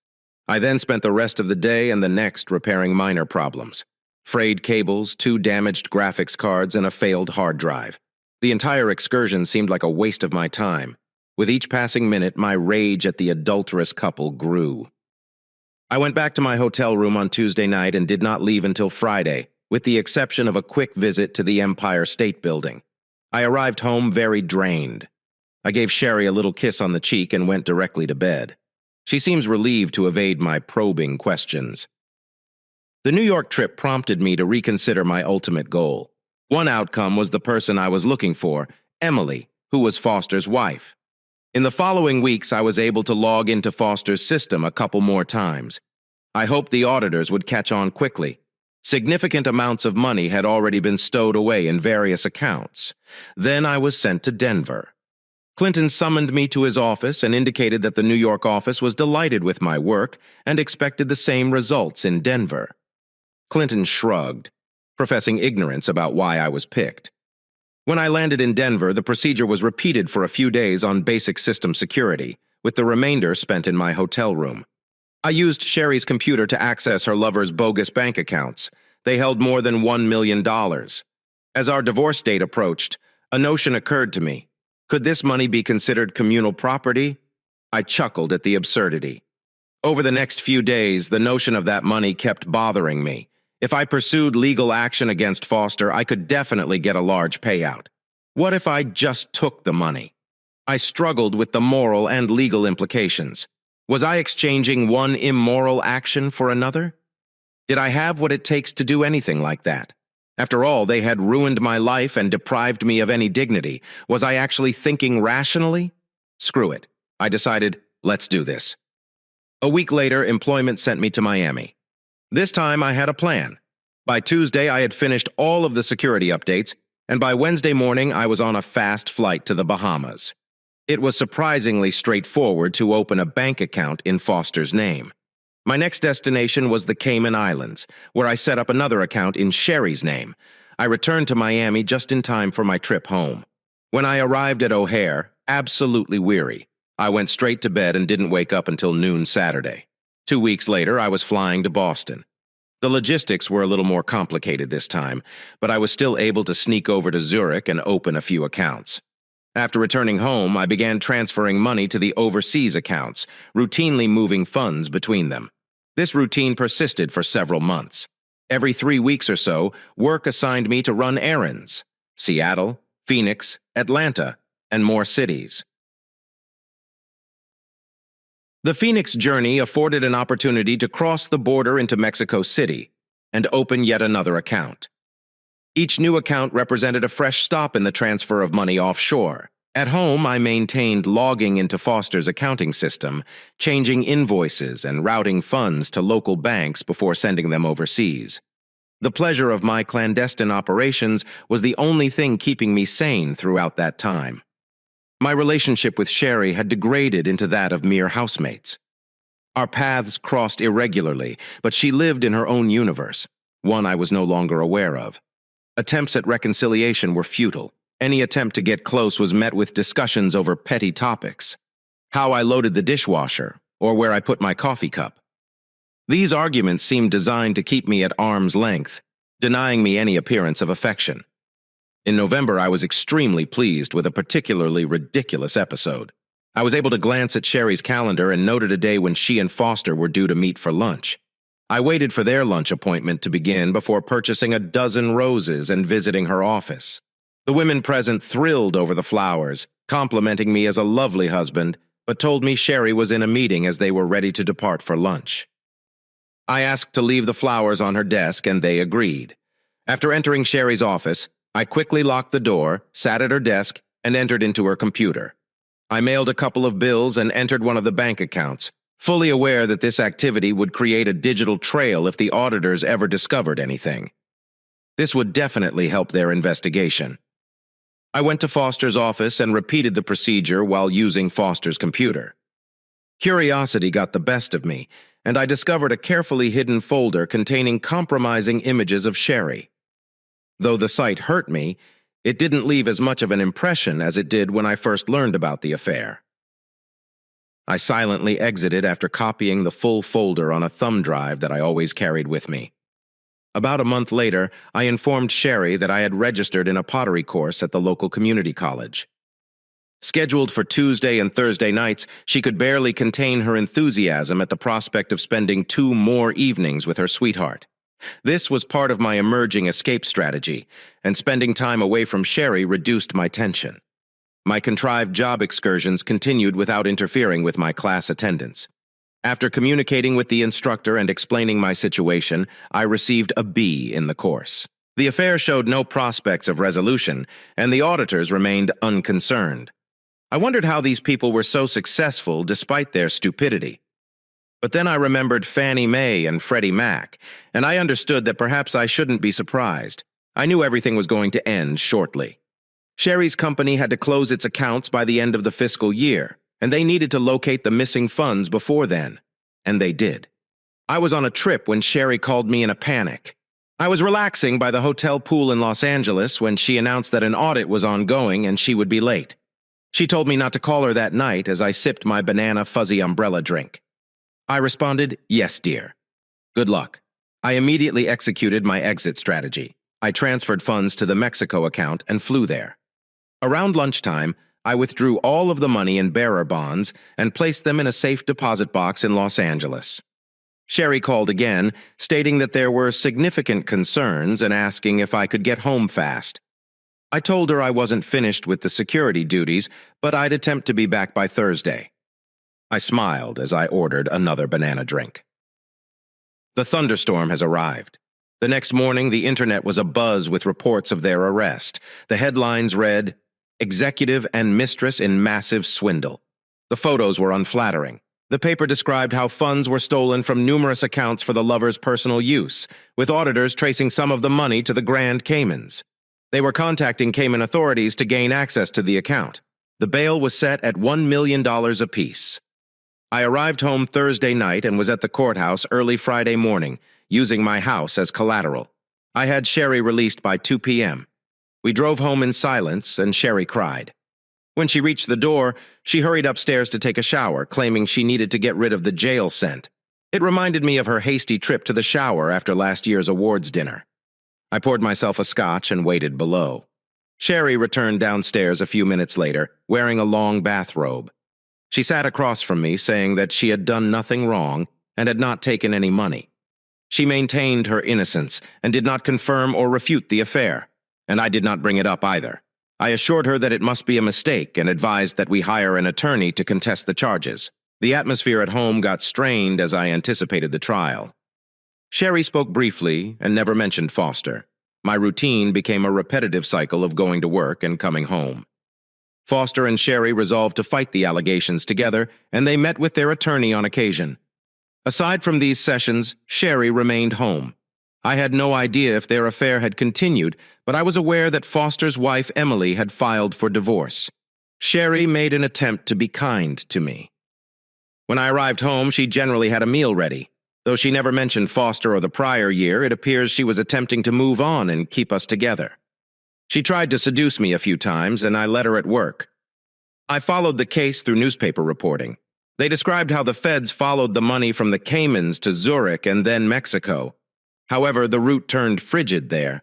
I then spent the rest of the day and the next repairing minor problems. Frayed cables, 2 damaged graphics cards, and a failed hard drive. The entire excursion seemed like a waste of my time. With each passing minute, my rage at the adulterous couple grew. I went back to my hotel room on Tuesday night and did not leave until Friday, with the exception of a quick visit to the Empire State Building. I arrived home very drained. I gave Sherry a little kiss on the cheek and went directly to bed. She seems relieved to evade my probing questions. The New York trip prompted me to reconsider my ultimate goal. One outcome was the person I was looking for, Emily, who was Foster's wife. In the following weeks, I was able to log into Foster's system a couple more times. I hoped the auditors would catch on quickly. Significant amounts of money had already been stowed away in various accounts. Then I was sent to Denver. Clinton summoned me to his office and indicated that the New York office was delighted with my work and expected the same results in Denver. Clinton shrugged, professing ignorance about why I was picked. When I landed in Denver, the procedure was repeated for a few days on basic system security, with the remainder spent in my hotel room. I used Sherry's computer to access her lover's bogus bank accounts. They held more than $1 million. As our divorce date approached, a notion occurred to me. Could this money be considered communal property? I chuckled at the absurdity. Over the next few days, the notion of that money kept bothering me. If I pursued legal action against Foster, I could definitely get a large payout. What if I just took the money? I struggled with the moral and legal implications. Was I exchanging one immoral action for another? Did I have what it takes to do anything like that? After all, they had ruined my life and deprived me of any dignity. Was I actually thinking rationally? Screw it. I decided, let's do this. A week later, employment sent me to Miami. This time, I had a plan. By Tuesday, I had finished all of the security updates, and by Wednesday morning, I was on a fast flight to the Bahamas. It was surprisingly straightforward to open a bank account in Foster's name. My next destination was the Cayman Islands, where I set up another account in Sherry's name. I returned to Miami just in time for my trip home. When I arrived at O'Hare, absolutely weary, I went straight to bed and didn't wake up until noon Saturday. 2 weeks later, I was flying to Boston. The logistics were a little more complicated this time, but I was still able to sneak over to Zurich and open a few accounts. After returning home, I began transferring money to the overseas accounts, routinely moving funds between them. This routine persisted for several months. Every 3 weeks or so, work assigned me to run errands: Seattle, Phoenix, Atlanta, and more cities. The Phoenix journey afforded an opportunity to cross the border into Mexico City and open yet another account. Each new account represented a fresh stop in the transfer of money offshore. At home, I maintained logging into Foster's accounting system, changing invoices and routing funds to local banks before sending them overseas. The pleasure of my clandestine operations was the only thing keeping me sane throughout that time. My relationship with Sherry had degraded into that of mere housemates. Our paths crossed irregularly, but she lived in her own universe, one I was no longer aware of. Attempts at reconciliation were futile. Any attempt to get close was met with discussions over petty topics: how I loaded the dishwasher, or where I put my coffee cup. These arguments seemed designed to keep me at arm's length, denying me any appearance of affection. In November, I was extremely pleased with a particularly ridiculous episode. I was able to glance at Sherry's calendar and noted a day when she and Foster were due to meet for lunch. I waited for their lunch appointment to begin before purchasing a dozen roses and visiting her office. The women present thrilled over the flowers, complimenting me as a lovely husband, but told me Sherry was in a meeting as they were ready to depart for lunch. I asked to leave the flowers on her desk, and they agreed. After entering Sherry's office, I quickly locked the door, sat at her desk, and entered into her computer. I mailed a couple of bills and entered one of the bank accounts, fully aware that this activity would create a digital trail if the auditors ever discovered anything. This would definitely help their investigation. I went to Foster's office and repeated the procedure while using Foster's computer. Curiosity got the best of me, and I discovered a carefully hidden folder containing compromising images of Sherry. Though the sight hurt me, it didn't leave as much of an impression as it did when I first learned about the affair. I silently exited after copying the full folder on a thumb drive that I always carried with me. About a month later, I informed Sherry that I had registered in a pottery course at the local community college. Scheduled for Tuesday and Thursday nights, she could barely contain her enthusiasm at the prospect of spending 2 more evenings with her sweetheart. This was part of my emerging escape strategy, and spending time away from Sherry reduced my tension. My contrived job excursions continued without interfering with my class attendance. After communicating with the instructor and explaining my situation, I received a B in the course. The affair showed no prospects of resolution, and the auditors remained unconcerned. I wondered how these people were so successful despite their stupidity. But then I remembered Fannie Mae and Freddie Mac, and I understood that perhaps I shouldn't be surprised. I knew everything was going to end shortly. Sherry's company had to close its accounts by the end of the fiscal year, and they needed to locate the missing funds before then. And they did. I was on a trip when Sherry called me in a panic. I was relaxing by the hotel pool in Los Angeles when she announced that an audit was ongoing and she would be late. She told me not to call her that night as I sipped my banana fuzzy umbrella drink. I responded, "Yes, dear. Good luck." I immediately executed my exit strategy. I transferred funds to the Mexico account and flew there. Around lunchtime, I withdrew all of the money in bearer bonds and placed them in a safe deposit box in Los Angeles. Sherry called again, stating that there were significant concerns and asking if I could get home fast. I told her I wasn't finished with the security duties, but I'd attempt to be back by Thursday. I smiled as I ordered another banana drink. The thunderstorm has arrived. The next morning, the internet was abuzz with reports of their arrest. The headlines read, "Executive and Mistress in Massive Swindle." The photos were unflattering. The paper described how funds were stolen from numerous accounts for the lover's personal use, with auditors tracing some of the money to the Grand Caymans. They were contacting Cayman authorities to gain access to the account. The bail was set at $1 million apiece. I arrived home Thursday night and was at the courthouse early Friday morning, using my house as collateral. I had Sherry released by 2 p.m. We drove home in silence, and Sherry cried. When she reached the door, she hurried upstairs to take a shower, claiming she needed to get rid of the jail scent. It reminded me of her hasty trip to the shower after last year's awards dinner. I poured myself a scotch and waited below. Sherry returned downstairs a few minutes later, wearing a long bathrobe. She sat across from me, saying that she had done nothing wrong and had not taken any money. She maintained her innocence and did not confirm or refute the affair, and I did not bring it up either. I assured her that it must be a mistake and advised that we hire an attorney to contest the charges. The atmosphere at home got strained as I anticipated the trial. Sherry spoke briefly and never mentioned Foster. My routine became a repetitive cycle of going to work and coming home. Foster and Sherry resolved to fight the allegations together, and they met with their attorney on occasion. Aside from these sessions, Sherry remained home. I had no idea if their affair had continued, but I was aware that Foster's wife, Emily, had filed for divorce. Sherry made an attempt to be kind to me. When I arrived home, she generally had a meal ready. Though she never mentioned Foster or the prior year, it appears she was attempting to move on and keep us together. She tried to seduce me a few times, and I let her at work. I followed the case through newspaper reporting. They described how the feds followed the money from the Caymans to Zurich and then Mexico. However, the route turned frigid there.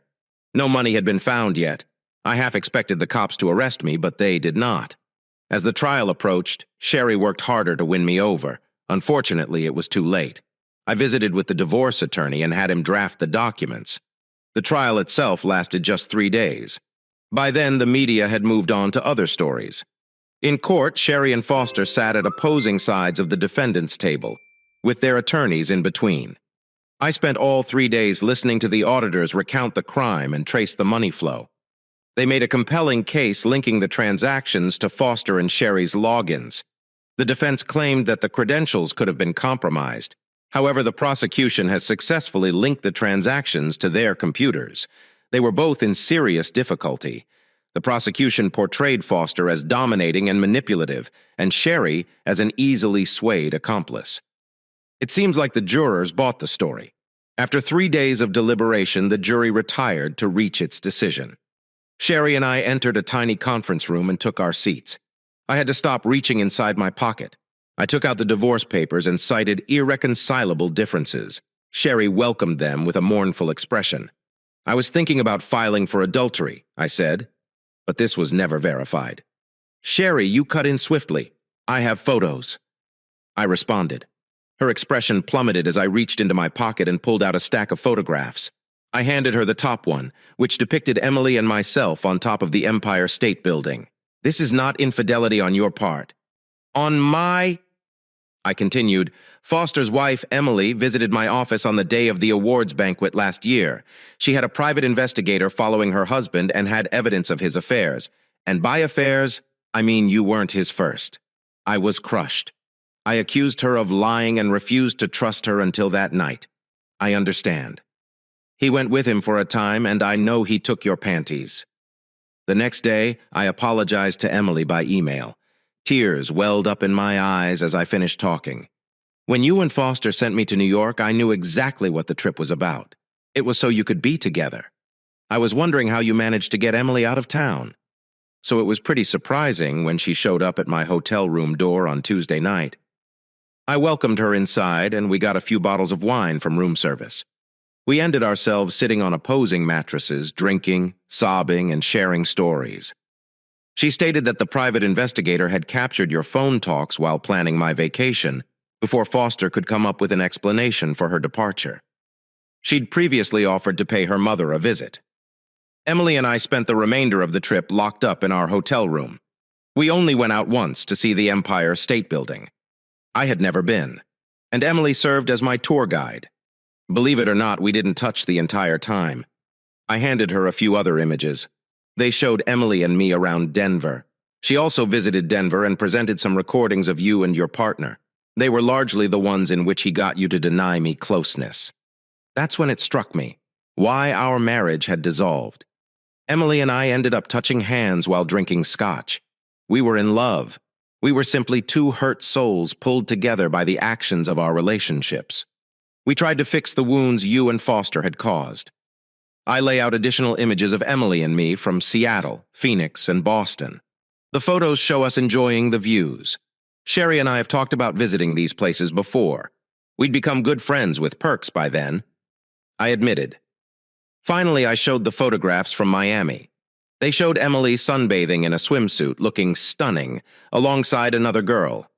No money had been found yet. I half expected the cops to arrest me, but they did not. As the trial approached, Sherry worked harder to win me over. Unfortunately, it was too late. I visited with the divorce attorney and had him draft the documents. The trial itself lasted just 3 days. By then, the media had moved on to other stories. In court, Sherry and Foster sat at opposing sides of the defendant's table, with their attorneys in between. I spent all 3 days listening to the auditors recount the crime and trace the money flow. They made a compelling case linking the transactions to Foster and Sherry's logins. The defense claimed that the credentials could have been compromised. However, the prosecution has successfully linked the transactions to their computers. They were both in serious difficulty. The prosecution portrayed Foster as dominating and manipulative, and Sherry as an easily swayed accomplice. It seems like the jurors bought the story. After 3 days of deliberation, the jury retired to reach its decision. Sherry and I entered a tiny conference room and took our seats. I had to stop reaching inside my pocket. I took out the divorce papers and cited irreconcilable differences. Sherry welcomed them with a mournful expression. "I was thinking about filing for adultery," I said, but this was never verified. "Sherry, you cut in swiftly. I have photos," I responded. Her expression plummeted as I reached into my pocket and pulled out a stack of photographs. I handed her the top one, which depicted Emily and myself on top of the Empire State Building. "This is not infidelity on your part. On my—" I continued, "Foster's wife, Emily, visited my office on the day of the awards banquet last year. She had a private investigator following her husband and had evidence of his affairs. And by affairs, I mean you weren't his first." I was crushed. I accused her of lying and refused to trust her until that night. "I understand. He went with him for a time, and I know he took your panties." The next day, I apologized to Emily by email. Tears welled up in my eyes as I finished talking. "When you and Foster sent me to New York, I knew exactly what the trip was about. It was so you could be together. I was wondering how you managed to get Emily out of town. So it was pretty surprising when she showed up at my hotel room door on Tuesday night. I welcomed her inside, and we got a few bottles of wine from room service. We ended ourselves sitting on opposing mattresses, drinking, sobbing, and sharing stories. She stated that the private investigator had captured your phone talks while planning my vacation before Foster could come up with an explanation for her departure. She'd previously offered to pay her mother a visit. Emily and I spent the remainder of the trip locked up in our hotel room. We only went out once to see the Empire State Building. I had never been, and Emily served as my tour guide. Believe it or not, we didn't touch the entire time. I handed her a few other images. They showed Emily and me around Denver. She also visited Denver and presented some recordings of you and your partner. They were largely the ones in which he got you to deny me closeness. That's when it struck me, why our marriage had dissolved. Emily and I ended up touching hands while drinking scotch. We were in love. We were simply two hurt souls pulled together by the actions of our relationships. We tried to fix the wounds you and Foster had caused. I lay out additional images of Emily and me from Seattle, Phoenix, and Boston. The photos show us enjoying the views. Sherry and I have talked about visiting these places before. We'd become good friends with Perks by then. I admitted. Finally, I showed the photographs from Miami. They showed Emily sunbathing in a swimsuit, looking stunning, alongside another girl.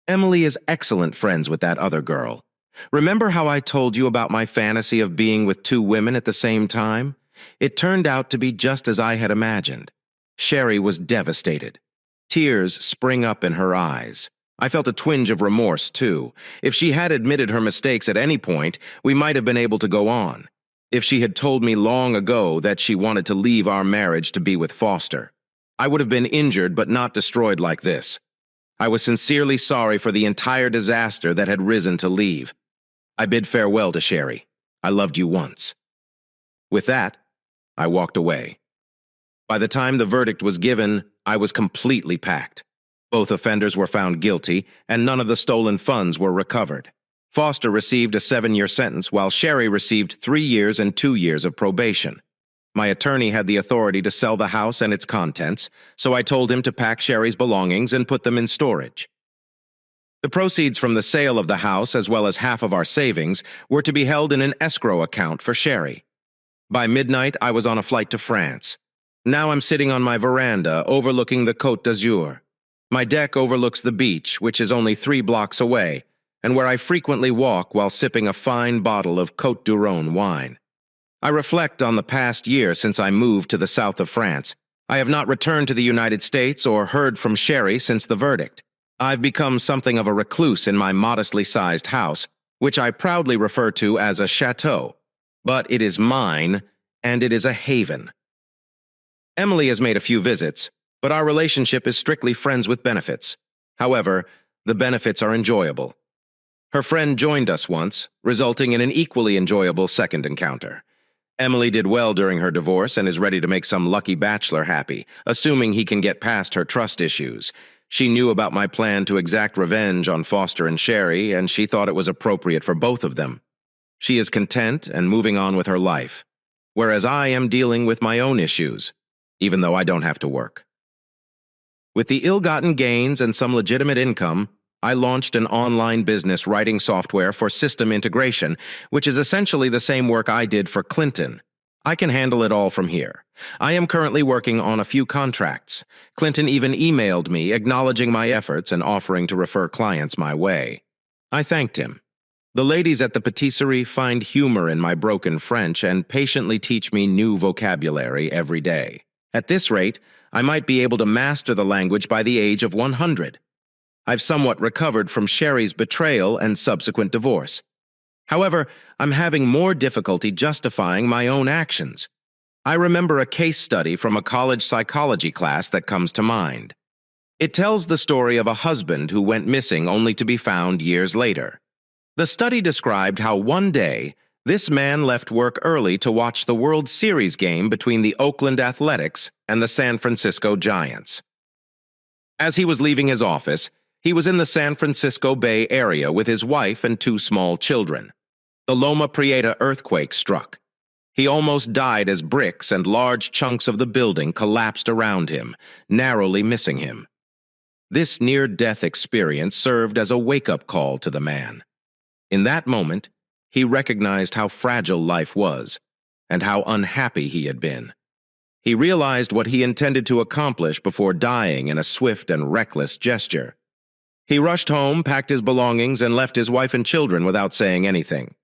Emily is excellent friends with that other girl. Remember how I told you about my fantasy of being with two women at the same time? It turned out to be just as I had imagined. Sherry was devastated. Tears spring up in her eyes. I felt a twinge of remorse, too. If she had admitted her mistakes at any point, we might have been able to go on. If she had told me long ago that she wanted to leave our marriage to be with Foster, I would have been injured but not destroyed like this. I was sincerely sorry for the entire disaster that had risen to leave. I bid farewell to Sherry. I loved you once. With that, I walked away. By the time the verdict was given, I was completely packed. Both offenders were found guilty, and none of the stolen funds were recovered. Foster received a 7-year sentence, while Sherry received 3 years and 2 years of probation. My attorney had the authority to sell the house and its contents, so I told him to pack Sherry's belongings and put them in storage. The proceeds from the sale of the house, as well as half of our savings, were to be held in an escrow account for Sherry. By midnight, I was on a flight to France. Now I'm sitting on my veranda overlooking the Côte d'Azur. My deck overlooks the beach, which is only 3 blocks away, and where I frequently walk while sipping a fine bottle of Côte du Rhône wine. I reflect on the past year since I moved to the south of France. I have not returned to the United States or heard from Sherry since the verdict. I've become something of a recluse in my modestly sized house, which I proudly refer to as a chateau. But it is mine, and it is a haven. Emily has made a few visits, but our relationship is strictly friends with benefits. However, the benefits are enjoyable. Her friend joined us once, resulting in an equally enjoyable second encounter. Emily did well during her divorce and is ready to make some lucky bachelor happy, assuming he can get past her trust issues. She knew about my plan to exact revenge on Foster and Sherry, and she thought it was appropriate for both of them. She is content and moving on with her life, whereas I am dealing with my own issues, even though I don't have to work. With the ill-gotten gains and some legitimate income, I launched an online business writing software for system integration, which is essentially the same work I did for Clinton. I can handle it all from here. I am currently working on a few contracts. Clinton even emailed me acknowledging my efforts and offering to refer clients my way. I thanked him. The ladies at the patisserie find humor in my broken French and patiently teach me new vocabulary every day. At this rate, I might be able to master the language by the age of 100. I've somewhat recovered from Sherry's betrayal and subsequent divorce. However, I'm having more difficulty justifying my own actions. I remember a case study from a college psychology class that comes to mind. It tells the story of a husband who went missing only to be found years later. The study described how one day, this man left work early to watch the World Series game between the Oakland Athletics and the San Francisco Giants. As he was leaving his office, he was in the San Francisco Bay Area with his wife and 2 small children. The Loma Prieta earthquake struck. He almost died as bricks and large chunks of the building collapsed around him, narrowly missing him. This near-death experience served as a wake-up call to the man. In that moment, he recognized how fragile life was and how unhappy he had been. He realized what he intended to accomplish before dying in a swift and reckless gesture. He rushed home, packed his belongings, and left his wife and children without saying anything.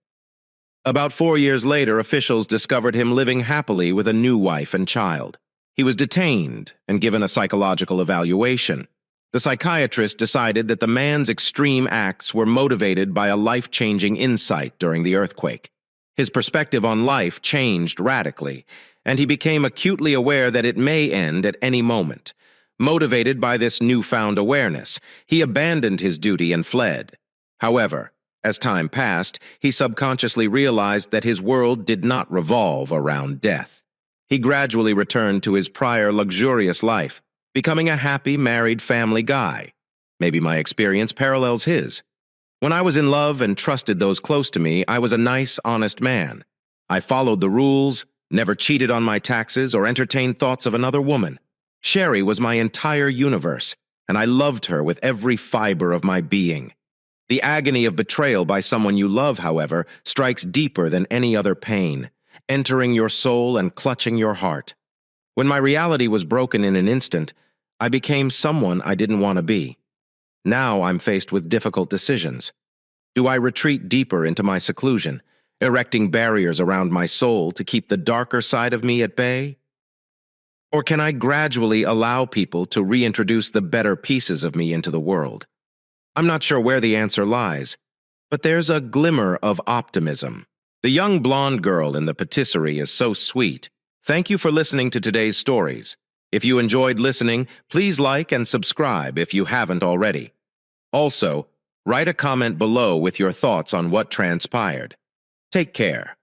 About 4 years later, officials discovered him living happily with a new wife and child. He was detained and given a psychological evaluation. The psychiatrist decided that the man's extreme acts were motivated by a life-changing insight during the earthquake. His perspective on life changed radically, and he became acutely aware that it may end at any moment. Motivated by this newfound awareness, he abandoned his duty and fled. However, as time passed, he subconsciously realized that his world did not revolve around death. He gradually returned to his prior luxurious life, becoming a happy, married family guy. Maybe my experience parallels his. When I was in love and trusted those close to me, I was a nice, honest man. I followed the rules, never cheated on my taxes, or entertained thoughts of another woman. Sherry was my entire universe, and I loved her with every fiber of my being. The agony of betrayal by someone you love, however, strikes deeper than any other pain, entering your soul and clutching your heart. When my reality was broken in an instant, I became someone I didn't want to be. Now I'm faced with difficult decisions. Do I retreat deeper into my seclusion, erecting barriers around my soul to keep the darker side of me at bay? Or can I gradually allow people to reintroduce the better pieces of me into the world? I'm not sure where the answer lies, but there's a glimmer of optimism. The young blonde girl in the patisserie is so sweet. Thank you for listening to today's stories. If you enjoyed listening, please like and subscribe if you haven't already. Also, write a comment below with your thoughts on what transpired. Take care.